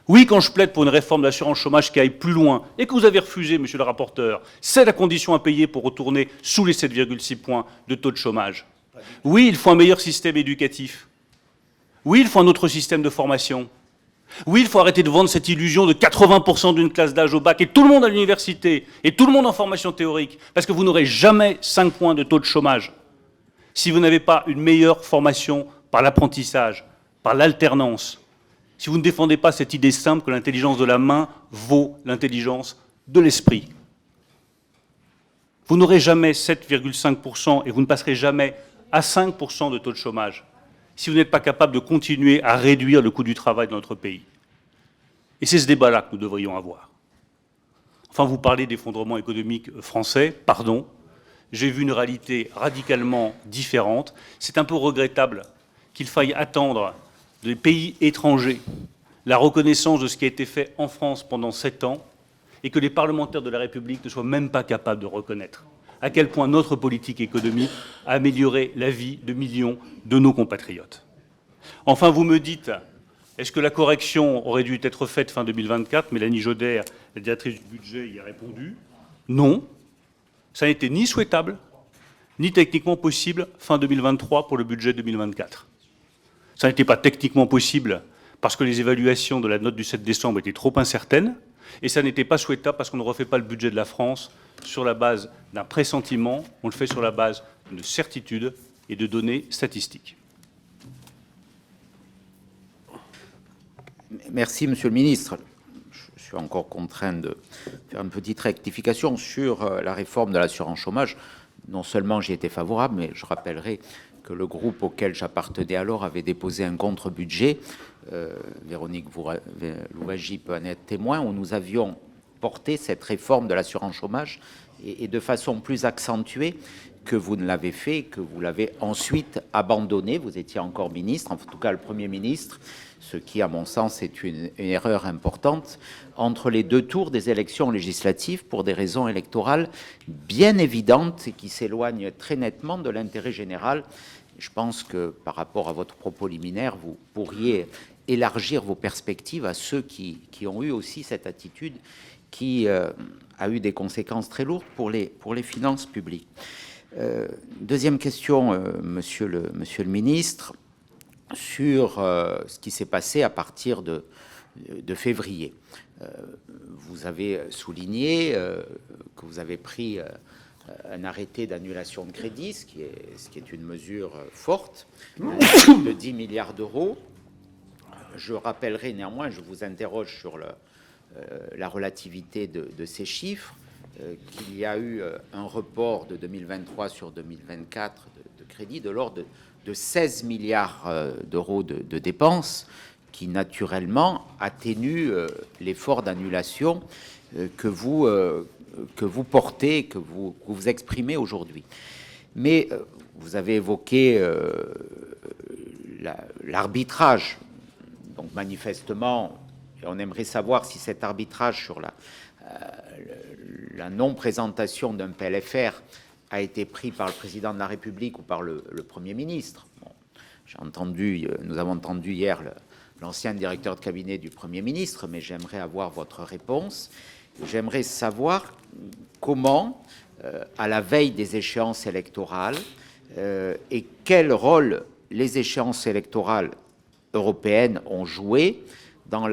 Oui, quand je plaide pour une réforme de l'assurance chômage qui aille plus loin, et que vous avez refusé, monsieur le rapporteur, c'est la condition à payer pour retourner sous les 7,6 points de taux de chômage. Oui, il faut un meilleur système éducatif. Oui, il faut un autre système de formation. Oui, il faut arrêter de vendre cette illusion de 80% d'une classe d'âge au bac et tout le monde à l'université et tout le monde en formation théorique, parce que vous n'aurez jamais 5 points de taux de chômage si vous n'avez pas une meilleure formation par l'apprentissage, par l'alternance, si vous ne défendez pas cette idée simple que l'intelligence de la main vaut l'intelligence de l'esprit. Vous n'aurez jamais 7,5% et vous ne passerez jamais à 5% de taux de chômage si vous n'êtes pas capable de continuer à réduire le coût du travail dans notre pays. Et c'est ce débat-là que nous devrions avoir. Enfin, vous parlez d'effondrement économique français, pardon, j'ai vu une réalité radicalement différente. C'est un peu regrettable qu'il faille attendre des pays étrangers la reconnaissance de ce qui a été fait en France pendant 7 ans et que les parlementaires de la République ne soient même pas capables de reconnaître à quel point notre politique économique a amélioré la vie de millions de nos compatriotes. Enfin, vous me dites, est-ce que la correction aurait dû être faite fin 2024 ? Mélanie Joder, la directrice du budget, y a répondu. Non, ça n'était ni souhaitable, ni techniquement possible fin 2023 pour le budget 2024. Ça n'était pas techniquement possible parce que les évaluations de la note du 7 décembre étaient trop incertaines, et ça n'était pas souhaitable parce qu'on ne refait pas le budget de la France sur la base d'un pressentiment, on le fait sur la base de certitudes et de données statistiques. Merci, Monsieur le Ministre. Je suis encore contraint de faire une petite rectification sur la réforme de l'assurance chômage. Non seulement j'y étais favorable, mais je rappellerai que le groupe auquel j'appartenais alors avait déposé un contre-budget, Véronique Louwagie peut en être témoin, où nous avions porté cette réforme de l'assurance chômage et de façon plus accentuée que vous ne l'avez fait, que vous l'avez ensuite abandonné. Vous étiez encore ministre, en tout cas le Premier ministre, ce qui, à mon sens, est une erreur importante, entre les 2 tours des élections législatives pour des raisons électorales bien évidentes et qui s'éloignent très nettement de l'intérêt général. Je pense que, par rapport à votre propos liminaire, vous pourriez élargir vos perspectives à ceux qui ont eu aussi cette attitude qui a eu des conséquences très lourdes pour les finances publiques. Deuxième question, monsieur le ministre, sur ce qui s'est passé à partir de février. Vous avez souligné que vous avez pris un arrêté d'annulation de crédit, ce qui est une mesure forte, de 10 milliards d'euros. Je rappellerai néanmoins, je vous interroge sur la relativité de ces chiffres, qu'il y a eu un report de 2023 sur 2024 de crédit de l'ordre de 16 milliards d'euros de dépenses, qui naturellement atténue l'effort d'annulation que vous portez, que vous exprimez aujourd'hui. Mais vous avez évoqué l'arbitrage. Donc manifestement, on aimerait savoir si cet arbitrage sur la non-présentation d'un PLFR a été pris par le président de la République ou par le Premier ministre. Bon, nous avons entendu hier l'ancien directeur de cabinet du Premier ministre, mais j'aimerais avoir votre réponse. J'aimerais savoir comment, à la veille des échéances électorales, et quel rôle les échéances électorales européennes ont joué dans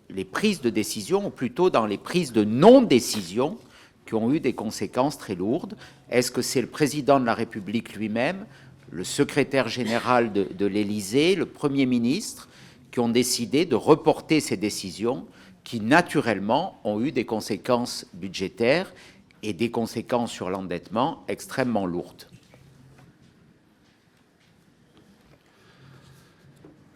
les prises de décision, ou plutôt dans les prises de non-décision qui ont eu des conséquences très lourdes. Est-ce que c'est le président de la République lui-même, le secrétaire général de l'Élysée, le Premier ministre, qui ont décidé de reporter ces décisions qui, naturellement, ont eu des conséquences budgétaires et des conséquences sur l'endettement extrêmement lourdes?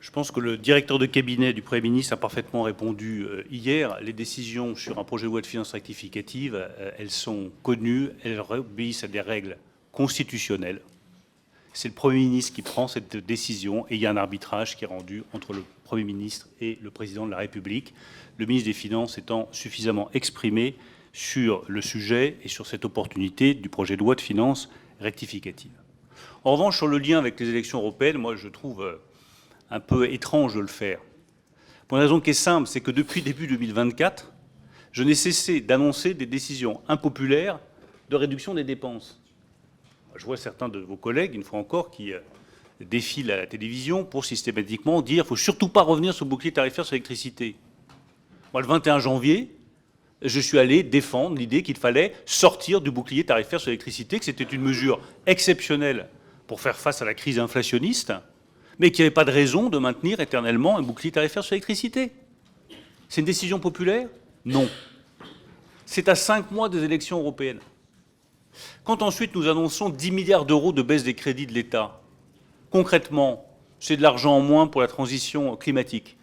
Je pense que le directeur de cabinet du Premier ministre a parfaitement répondu hier. Les décisions sur un projet de loi de finances rectificative, elles sont connues, elles obéissent à des règles constitutionnelles. C'est le Premier ministre qui prend cette décision et il y a un arbitrage qui est rendu entre le Premier ministre et le Président de la République, le ministre des Finances étant suffisamment exprimé sur le sujet et sur cette opportunité du projet de loi de finances rectificative. En revanche, sur le lien avec les élections européennes, moi je trouve un peu étrange de le faire. Pour une raison qui est simple, c'est que depuis début 2024, je n'ai cessé d'annoncer des décisions impopulaires de réduction des dépenses. Je vois certains de vos collègues, une fois encore, qui défilent à la télévision pour systématiquement dire qu'il ne faut surtout pas revenir sur le bouclier tarifaire sur l'électricité. Moi, le 21 janvier, je suis allé défendre l'idée qu'il fallait sortir du bouclier tarifaire sur l'électricité, que c'était une mesure exceptionnelle pour faire face à la crise inflationniste, mais qu'il n'y avait pas de raison de maintenir éternellement un bouclier tarifaire sur l'électricité. C'est une décision populaire? Non. C'est à 5 mois des élections européennes. Quand ensuite nous annonçons 10 milliards d'euros de baisse des crédits de l'État, concrètement, c'est de l'argent en moins pour la transition climatique.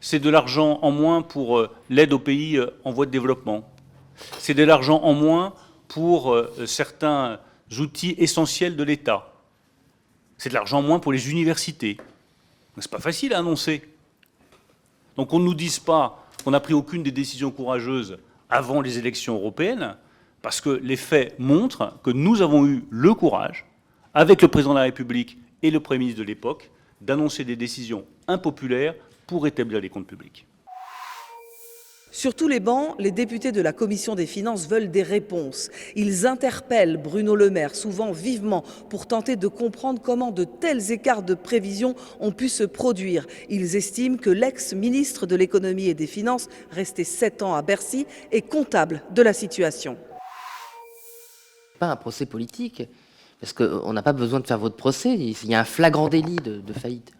C'est de l'argent en moins pour l'aide aux pays en voie de développement. C'est de l'argent en moins pour certains outils essentiels de l'État. C'est de l'argent en moins pour les universités. C'est pas facile à annoncer. Donc on ne nous dise pas qu'on n'a pris aucune des décisions courageuses avant les élections européennes, parce que les faits montrent que nous avons eu le courage, avec le président de la République et le Premier ministre de l'époque, d'annoncer des décisions impopulaires pour rétablir les comptes publics. Sur tous les bancs, les députés de la Commission des finances veulent des réponses. Ils interpellent Bruno Le Maire, souvent vivement, pour tenter de comprendre comment de tels écarts de prévision ont pu se produire. Ils estiment que l'ex-ministre de l'économie et des finances, resté 7 ans à Bercy, est comptable de la situation. Pas un procès politique, parce qu'on n'a pas besoin de faire votre procès. Il y a un flagrant délit de faillite.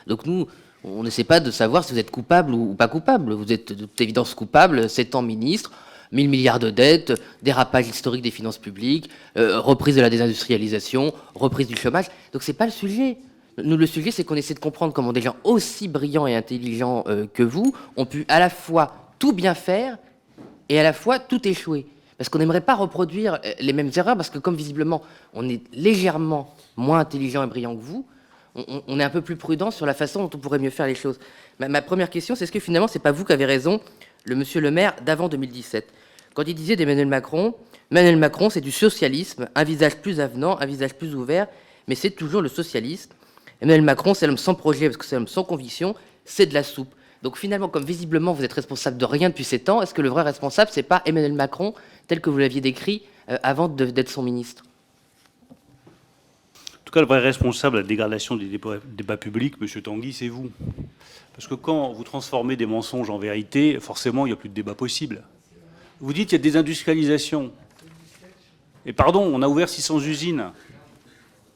Donc nous, on n'essaie pas de savoir si vous êtes coupable ou pas coupable. Vous êtes de toute évidence coupable, 7 ans ministre, 1000 milliards de dettes, dérapage historique des finances publiques, reprise de la désindustrialisation, reprise du chômage. Donc c'est pas le sujet. Nous, le sujet, c'est qu'on essaie de comprendre comment des gens aussi brillants et intelligents que vous ont pu à la fois tout bien faire et à la fois tout échouer. Parce qu'on n'aimerait pas reproduire les mêmes erreurs, parce que comme visiblement on est légèrement moins intelligent et brillant que vous, on est un peu plus prudent sur la façon dont on pourrait mieux faire les choses. Ma première question, c'est est-ce que finalement, c'est pas vous qui avez raison, le monsieur le maire d'avant 2017, quand il disait d'Emmanuel Macron, c'est du socialisme, un visage plus avenant, un visage plus ouvert, mais c'est toujours le socialiste. Emmanuel Macron, c'est l'homme sans projet, parce que c'est l'homme sans conviction, c'est de la soupe. Donc finalement, comme visiblement vous êtes responsable de rien depuis 7 ans, est-ce que le vrai responsable, c'est pas Emmanuel Macron, tel que vous l'aviez décrit avant d'être son ministre? En tout cas, le vrai responsable de la dégradation des débats publics, M. Tanguy, c'est vous. Parce que quand vous transformez des mensonges en vérité, forcément, il n'y a plus de débat possible. Vous dites qu'il y a des industrialisations. Et pardon, on a ouvert 600 usines.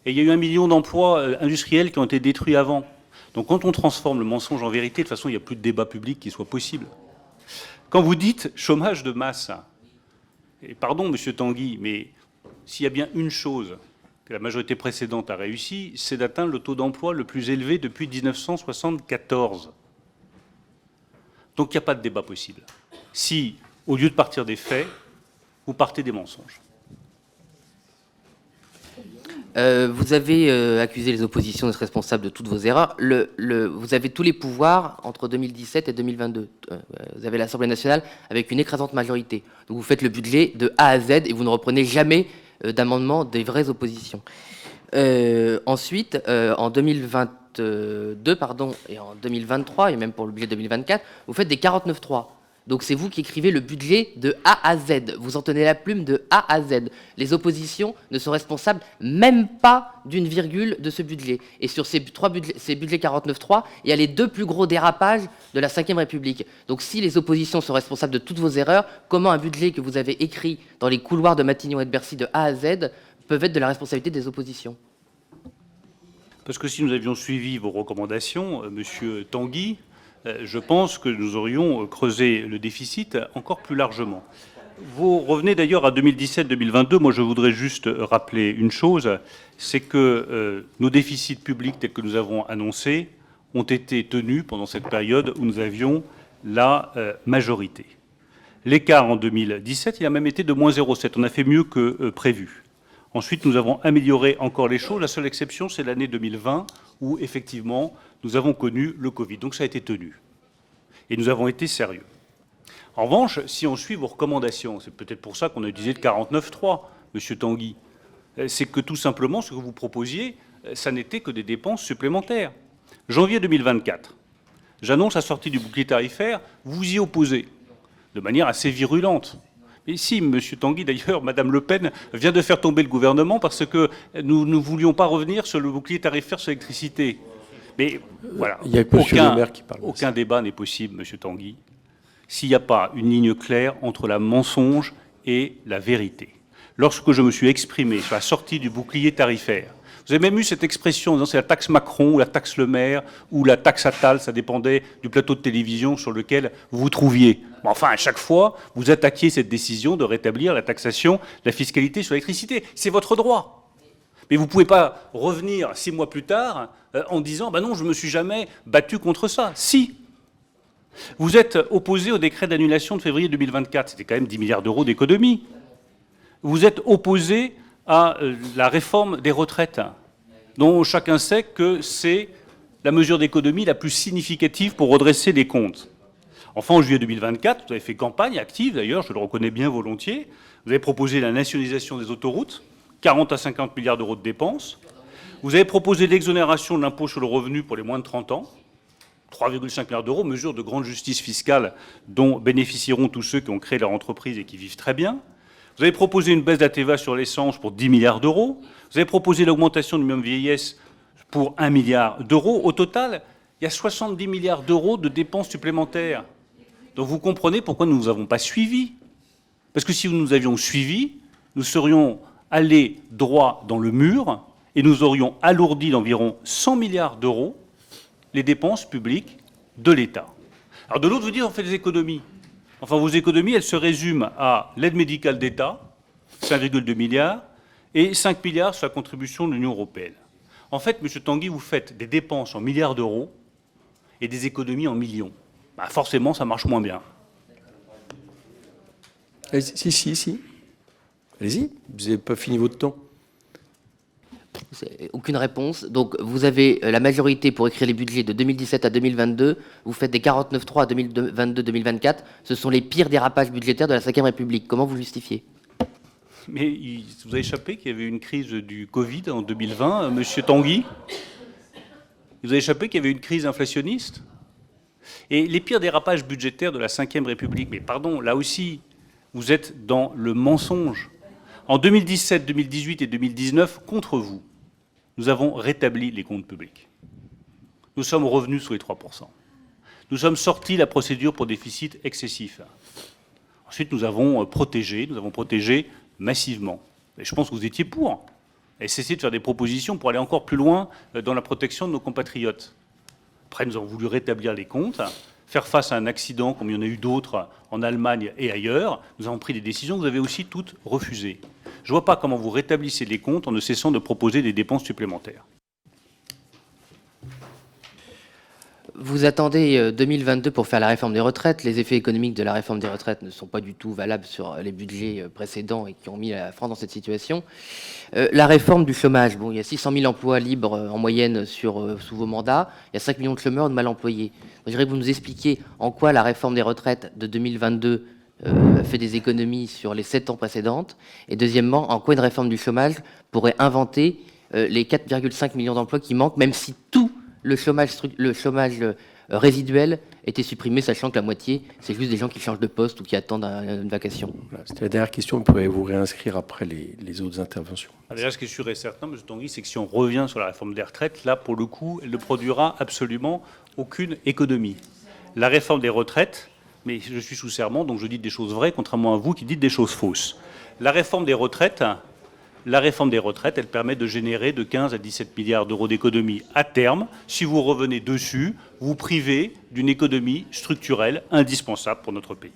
Et il y a eu 1 million d'emplois industriels qui ont été détruits avant. Donc quand on transforme le mensonge en vérité, de toute façon, il n'y a plus de débat public qui soit possible. Quand vous dites chômage de masse, et pardon, M. Tanguy, mais s'il y a bien une chose que la majorité précédente a réussi, c'est d'atteindre le taux d'emploi le plus élevé depuis 1974. Donc il n'y a pas de débat possible. Si, au lieu de partir des faits, vous partez des mensonges. Vous avez accusé les oppositions d'être responsables de toutes vos erreurs. Vous avez tous les pouvoirs entre 2017 et 2022. Vous avez l'Assemblée nationale avec une écrasante majorité. Donc vous faites le budget de A à Z et vous ne reprenez jamais d'amendements des vraies oppositions. Ensuite, en 2022 et en 2023, et même pour le budget 2024, vous faites des 49.3. Donc c'est vous qui écrivez le budget de A à Z. Vous en tenez la plume de A à Z. Les oppositions ne sont responsables même pas d'une virgule de ce budget. Et sur ces budgets 49.3, il y a les 2 plus gros dérapages de la Ve République. Donc si les oppositions sont responsables de toutes vos erreurs, comment un budget que vous avez écrit dans les couloirs de Matignon et de Bercy de A à Z peut être de la responsabilité des oppositions? Parce que si nous avions suivi vos recommandations, Monsieur Tanguy, je pense que nous aurions creusé le déficit encore plus largement. Vous revenez d'ailleurs à 2017-2022. Moi, je voudrais juste rappeler une chose, c'est que nos déficits publics tels que nous avons annoncés ont été tenus pendant cette période où nous avions la majorité. L'écart en 2017, il a même été de moins 0,7. On a fait mieux que prévu. Ensuite, nous avons amélioré encore les choses. La seule exception, c'est l'année 2020, où effectivement, nous avons connu le Covid. Donc ça a été tenu. Et nous avons été sérieux. En revanche, si on suit vos recommandations, c'est peut-être pour ça qu'on a utilisé le 49.3, Monsieur Tanguy, c'est que tout simplement, ce que vous proposiez, ça n'était que des dépenses supplémentaires. Janvier 2024, j'annonce la sortie du bouclier tarifaire, vous y opposez, de manière assez virulente. Et si, Monsieur Tanguy, d'ailleurs, Madame Le Pen vient de faire tomber le gouvernement parce que nous ne voulions pas revenir sur le bouclier tarifaire sur l'électricité. Mais voilà, il y a que Monsieur Le Maire qui parle. Aucun débat n'est possible, Monsieur Tanguy, s'il n'y a pas une ligne claire entre la mensonge et la vérité. Lorsque je me suis exprimé sur la sortie du bouclier tarifaire, vous avez même eu cette expression en disant c'est la taxe Macron ou la taxe Le Maire ou la taxe Attal, ça dépendait du plateau de télévision sur lequel vous vous trouviez. Mais enfin, à chaque fois, vous attaquiez cette décision de rétablir la taxation, la fiscalité sur l'électricité. C'est votre droit. Mais vous ne pouvez pas revenir 6 mois plus tard en disant « non, je ne me suis jamais battu contre ça ». Si. Vous êtes opposé au décret d'annulation de février 2024. C'était quand même 10 milliards d'euros d'économie. Vous êtes opposé à la réforme des retraites, dont chacun sait que c'est la mesure d'économie la plus significative pour redresser les comptes. Enfin, en juillet 2024, vous avez fait campagne active, d'ailleurs, je le reconnais bien volontiers. Vous avez proposé la nationalisation des autoroutes, 40 à 50 milliards d'euros de dépenses. Vous avez proposé l'exonération de l'impôt sur le revenu pour les moins de 30 ans, 3,5 milliards d'euros, mesure de grande justice fiscale dont bénéficieront tous ceux qui ont créé leur entreprise et qui vivent très bien. Vous avez proposé une baisse de la TVA sur l'essence pour 10 milliards d'euros. Vous avez proposé l'augmentation du minimum vieillesse pour 1 milliard d'euros. Au total, il y a 70 milliards d'euros de dépenses supplémentaires. Donc vous comprenez pourquoi nous ne vous avons pas suivis. Parce que si nous nous avions suivis, nous serions allés droit dans le mur et nous aurions alourdi d'environ 100 milliards d'euros les dépenses publiques de l'État. Alors de l'autre, vous dites on fait des économies. Enfin, vos économies, elles se résument à l'aide médicale d'État, 5,2 milliards, et 5 milliards sur la contribution de l'Union européenne. En fait, M. Tanguy, vous faites des dépenses en milliards d'euros et des économies en millions. Forcément, ça marche moins bien. Si. Allez-y, vous n'avez pas fini votre temps. Aucune réponse. Donc, vous avez la majorité pour écrire les budgets de 2017 à 2022. Vous faites des 49.3 à 2022-2024. Ce sont les pires dérapages budgétaires de la Ve République. Comment vous justifiez? Mais vous avez échappé qu'il y avait une crise du Covid en 2020, Monsieur Tanguy. Vous avez échappé qu'il y avait une crise inflationniste. Et les pires dérapages budgétaires de la Ve République, mais pardon, là aussi, vous êtes dans le mensonge. En 2017, 2018 et 2019, contre vous, nous avons rétabli les comptes publics. Nous sommes revenus sous les 3%. Nous sommes sortis de la procédure pour déficit excessif. Ensuite, nous avons protégé massivement. Et je pense que vous étiez pour. Et cessez de faire des propositions pour aller encore plus loin dans la protection de nos compatriotes. Après, nous avons voulu rétablir les comptes, faire face à un accident comme il y en a eu d'autres en Allemagne et ailleurs. Nous avons pris des décisions que vous avez aussi toutes refusées. Je ne vois pas comment vous rétablissez les comptes en ne cessant de proposer des dépenses supplémentaires. Vous attendez 2022 pour faire la réforme des retraites. Les effets économiques de la réforme des retraites ne sont pas du tout valables sur les budgets précédents et qui ont mis la France dans cette situation. La réforme du chômage, bon, il y a 600 000 emplois libres en moyenne sous vos mandats. Il y a 5 millions de chômeurs de mal employés. Je voudrais que vous nous expliquiez en quoi la réforme des retraites de 2022 fait des économies sur les 7 ans précédentes. Et deuxièmement, en quoi une réforme du chômage pourrait inventer les 4,5 millions d'emplois qui manquent, même si tout le chômage résiduelle était supprimée, sachant que la moitié, c'est juste des gens qui changent de poste ou qui attendent une vacation. Voilà, c'était la dernière question. Vous pouvez vous réinscrire après les autres interventions. Déjà, ce qui est sûr et certain, M. Tanguy, c'est que si on revient sur la réforme des retraites, là, pour le coup, elle ne produira absolument aucune économie. La réforme des retraites, mais je suis sous serment, donc je dis des choses vraies, contrairement à vous qui dites des choses fausses. La réforme des retraites, elle permet de générer de 15 à 17 milliards d'euros d'économie à terme. Si vous revenez dessus, vous privez d'une économie structurelle indispensable pour notre pays.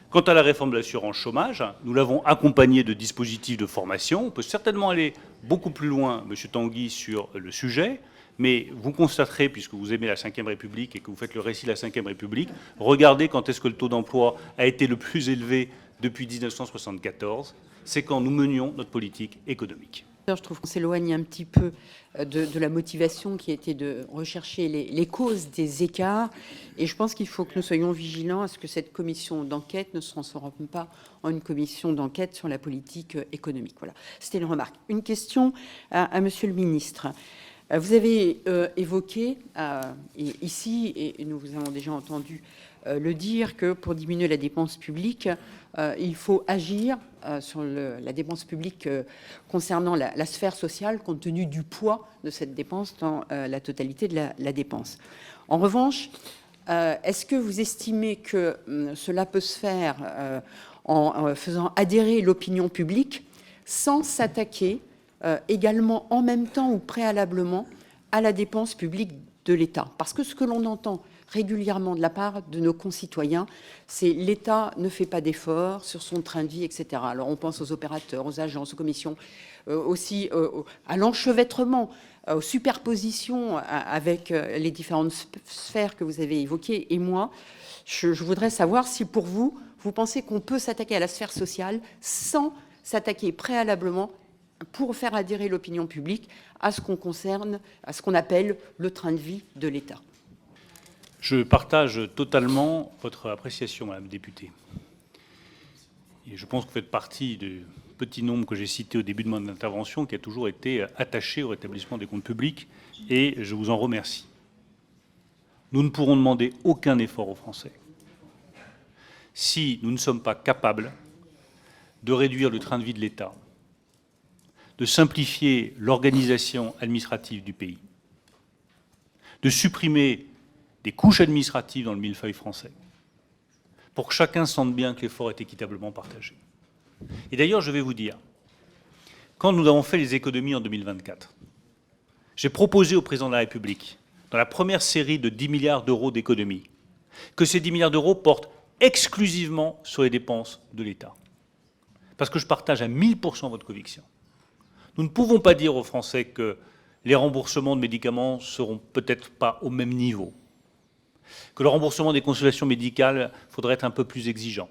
Quant à la réforme de l'assurance chômage, nous l'avons accompagnée de dispositifs de formation. On peut certainement aller beaucoup plus loin, M. Tanguy, sur le sujet, mais vous constaterez, puisque vous aimez la Ve République et que vous faites le récit de la Ve République, regardez quand est-ce que le taux d'emploi a été le plus élevé depuis 1974. C'est quand nous menions notre politique économique. Je trouve qu'on s'éloigne un petit peu de la motivation qui était de rechercher les causes des écarts. Et je pense qu'il faut que nous soyons vigilants à ce que cette commission d'enquête ne se transforme pas en une commission d'enquête sur la politique économique. Voilà, c'était une remarque. Une question à Monsieur le ministre. Vous avez évoqué ici, et nous vous avons déjà entendu le dire, que pour diminuer la dépense publique, il faut agir sur la dépense publique concernant la sphère sociale, compte tenu du poids de cette dépense dans la totalité de la dépense. En revanche, est-ce que vous estimez que cela peut se faire en faisant adhérer l'opinion publique sans s'attaquer également en même temps ou préalablement à la dépense publique de l'État? Parce que ce que l'on entend régulièrement de la part de nos concitoyens, c'est l'État ne fait pas d'efforts sur son train de vie, etc. Alors on pense aux opérateurs, aux agences, aux commissions, aussi à l'enchevêtrement, aux superpositions avec les différentes sphères que vous avez évoquées. Et moi, je voudrais savoir si pour vous, vous pensez qu'on peut s'attaquer à la sphère sociale sans s'attaquer préalablement pour faire adhérer l'opinion publique à ce qu'on concerne, à ce qu'on appelle le train de vie de l'État. Je partage totalement votre appréciation, Madame la députée. Et je pense que vous faites partie du petit nombre que j'ai cité au début de mon intervention qui a toujours été attaché au rétablissement des comptes publics, et je vous en remercie. Nous ne pourrons demander aucun effort aux Français si nous ne sommes pas capables de réduire le train de vie de l'État, de simplifier l'organisation administrative du pays, de supprimer des couches administratives dans le millefeuille français, pour que chacun sente bien que l'effort est équitablement partagé. Et d'ailleurs, je vais vous dire, quand nous avons fait les économies en 2024, j'ai proposé au président de la République, dans la première série de 10 milliards d'euros d'économies, que ces 10 milliards d'euros portent exclusivement sur les dépenses de l'État. Parce que je partage à 1000% votre conviction. Nous ne pouvons pas dire aux Français que les remboursements de médicaments ne seront peut-être pas au même niveau, que le remboursement des consultations médicales faudrait être un peu plus exigeant,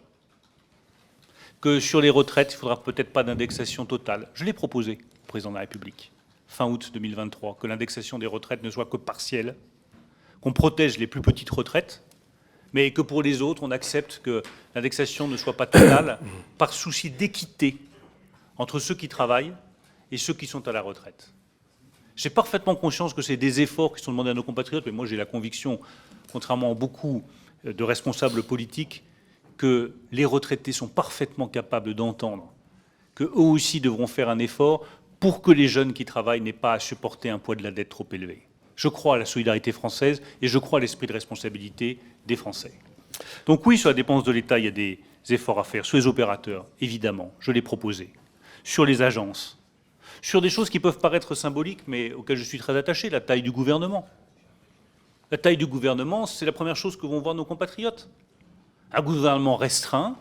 que sur les retraites, il ne faudra peut-être pas d'indexation totale. Je l'ai proposé au président de la République, fin août 2023, que l'indexation des retraites ne soit que partielle, qu'on protège les plus petites retraites, mais que pour les autres, on accepte que l'indexation ne soit pas totale, par souci d'équité entre ceux qui travaillent et ceux qui sont à la retraite. J'ai parfaitement conscience que c'est des efforts qui sont demandés à nos compatriotes, mais moi j'ai la conviction, contrairement à beaucoup de responsables politiques, que les retraités sont parfaitement capables d'entendre qu'eux aussi devront faire un effort pour que les jeunes qui travaillent n'aient pas à supporter un poids de la dette trop élevé. Je crois à la solidarité française et je crois à l'esprit de responsabilité des Français. Donc oui, sur la dépense de l'État, il y a des efforts à faire. Sur les opérateurs, évidemment, je l'ai proposé. Sur les agences, sur des choses qui peuvent paraître symboliques, mais auxquelles je suis très attaché, la taille du gouvernement. La taille du gouvernement, c'est la première chose que vont voir nos compatriotes. Un gouvernement restreint,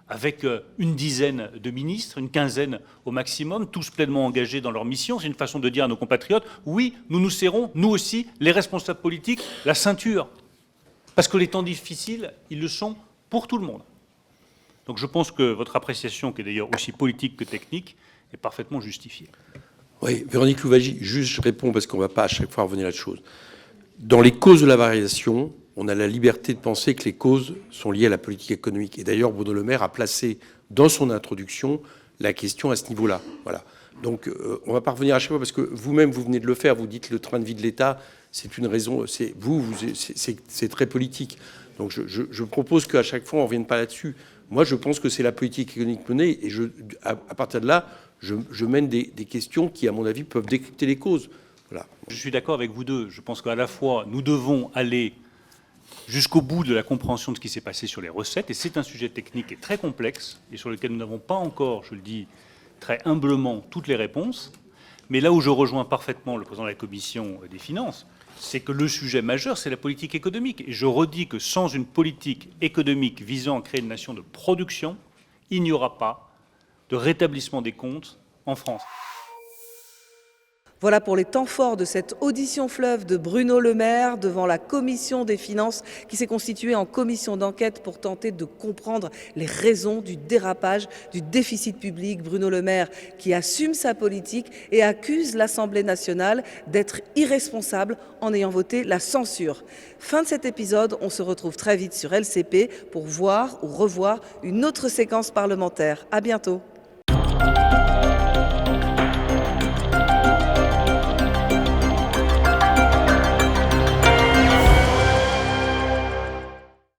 avec une dizaine de ministres, une quinzaine au maximum, tous pleinement engagés dans leur mission. C'est une façon de dire à nos compatriotes, oui, nous nous serrons, nous aussi, les responsables politiques, la ceinture. Parce que les temps difficiles, ils le sont pour tout le monde. Donc je pense que votre appréciation, qui est d'ailleurs aussi politique que technique, est parfaitement justifiée. Oui, Véronique Louwagie, juste je réponds parce qu'on ne va pas à chaque fois revenir à la chose. Dans les causes de la variation, on a la liberté de penser que les causes sont liées à la politique économique. Et d'ailleurs, Bruno Le Maire a placé dans son introduction la question à ce niveau-là. Voilà. Donc on ne va pas revenir à chaque fois parce que vous-même, vous venez de le faire. Vous dites le train de vie de l'État, c'est une raison, c'est très politique. Donc je propose qu'à chaque fois, on ne revienne pas là-dessus. Moi, je pense que c'est la politique économique menée, et à partir de là, je mène des questions qui, à mon avis, peuvent décrypter les causes. Voilà. Je suis d'accord avec vous deux. Je pense qu'à la fois, nous devons aller jusqu'au bout de la compréhension de ce qui s'est passé sur les recettes, et c'est un sujet technique et très complexe, et sur lequel nous n'avons pas encore, je le dis très humblement, toutes les réponses. Mais là où je rejoins parfaitement le président de la Commission des finances, c'est que le sujet majeur, c'est la politique économique. Et je redis que sans une politique économique visant à créer une nation de production, il n'y aura pas de rétablissement des comptes en France. Voilà pour les temps forts de cette audition fleuve de Bruno Le Maire devant la commission des finances qui s'est constituée en commission d'enquête pour tenter de comprendre les raisons du dérapage du déficit public. Bruno Le Maire qui assume sa politique et accuse l'Assemblée nationale d'être irresponsable en ayant voté la censure. Fin de cet épisode, on se retrouve très vite sur LCP pour voir ou revoir une autre séquence parlementaire. À bientôt.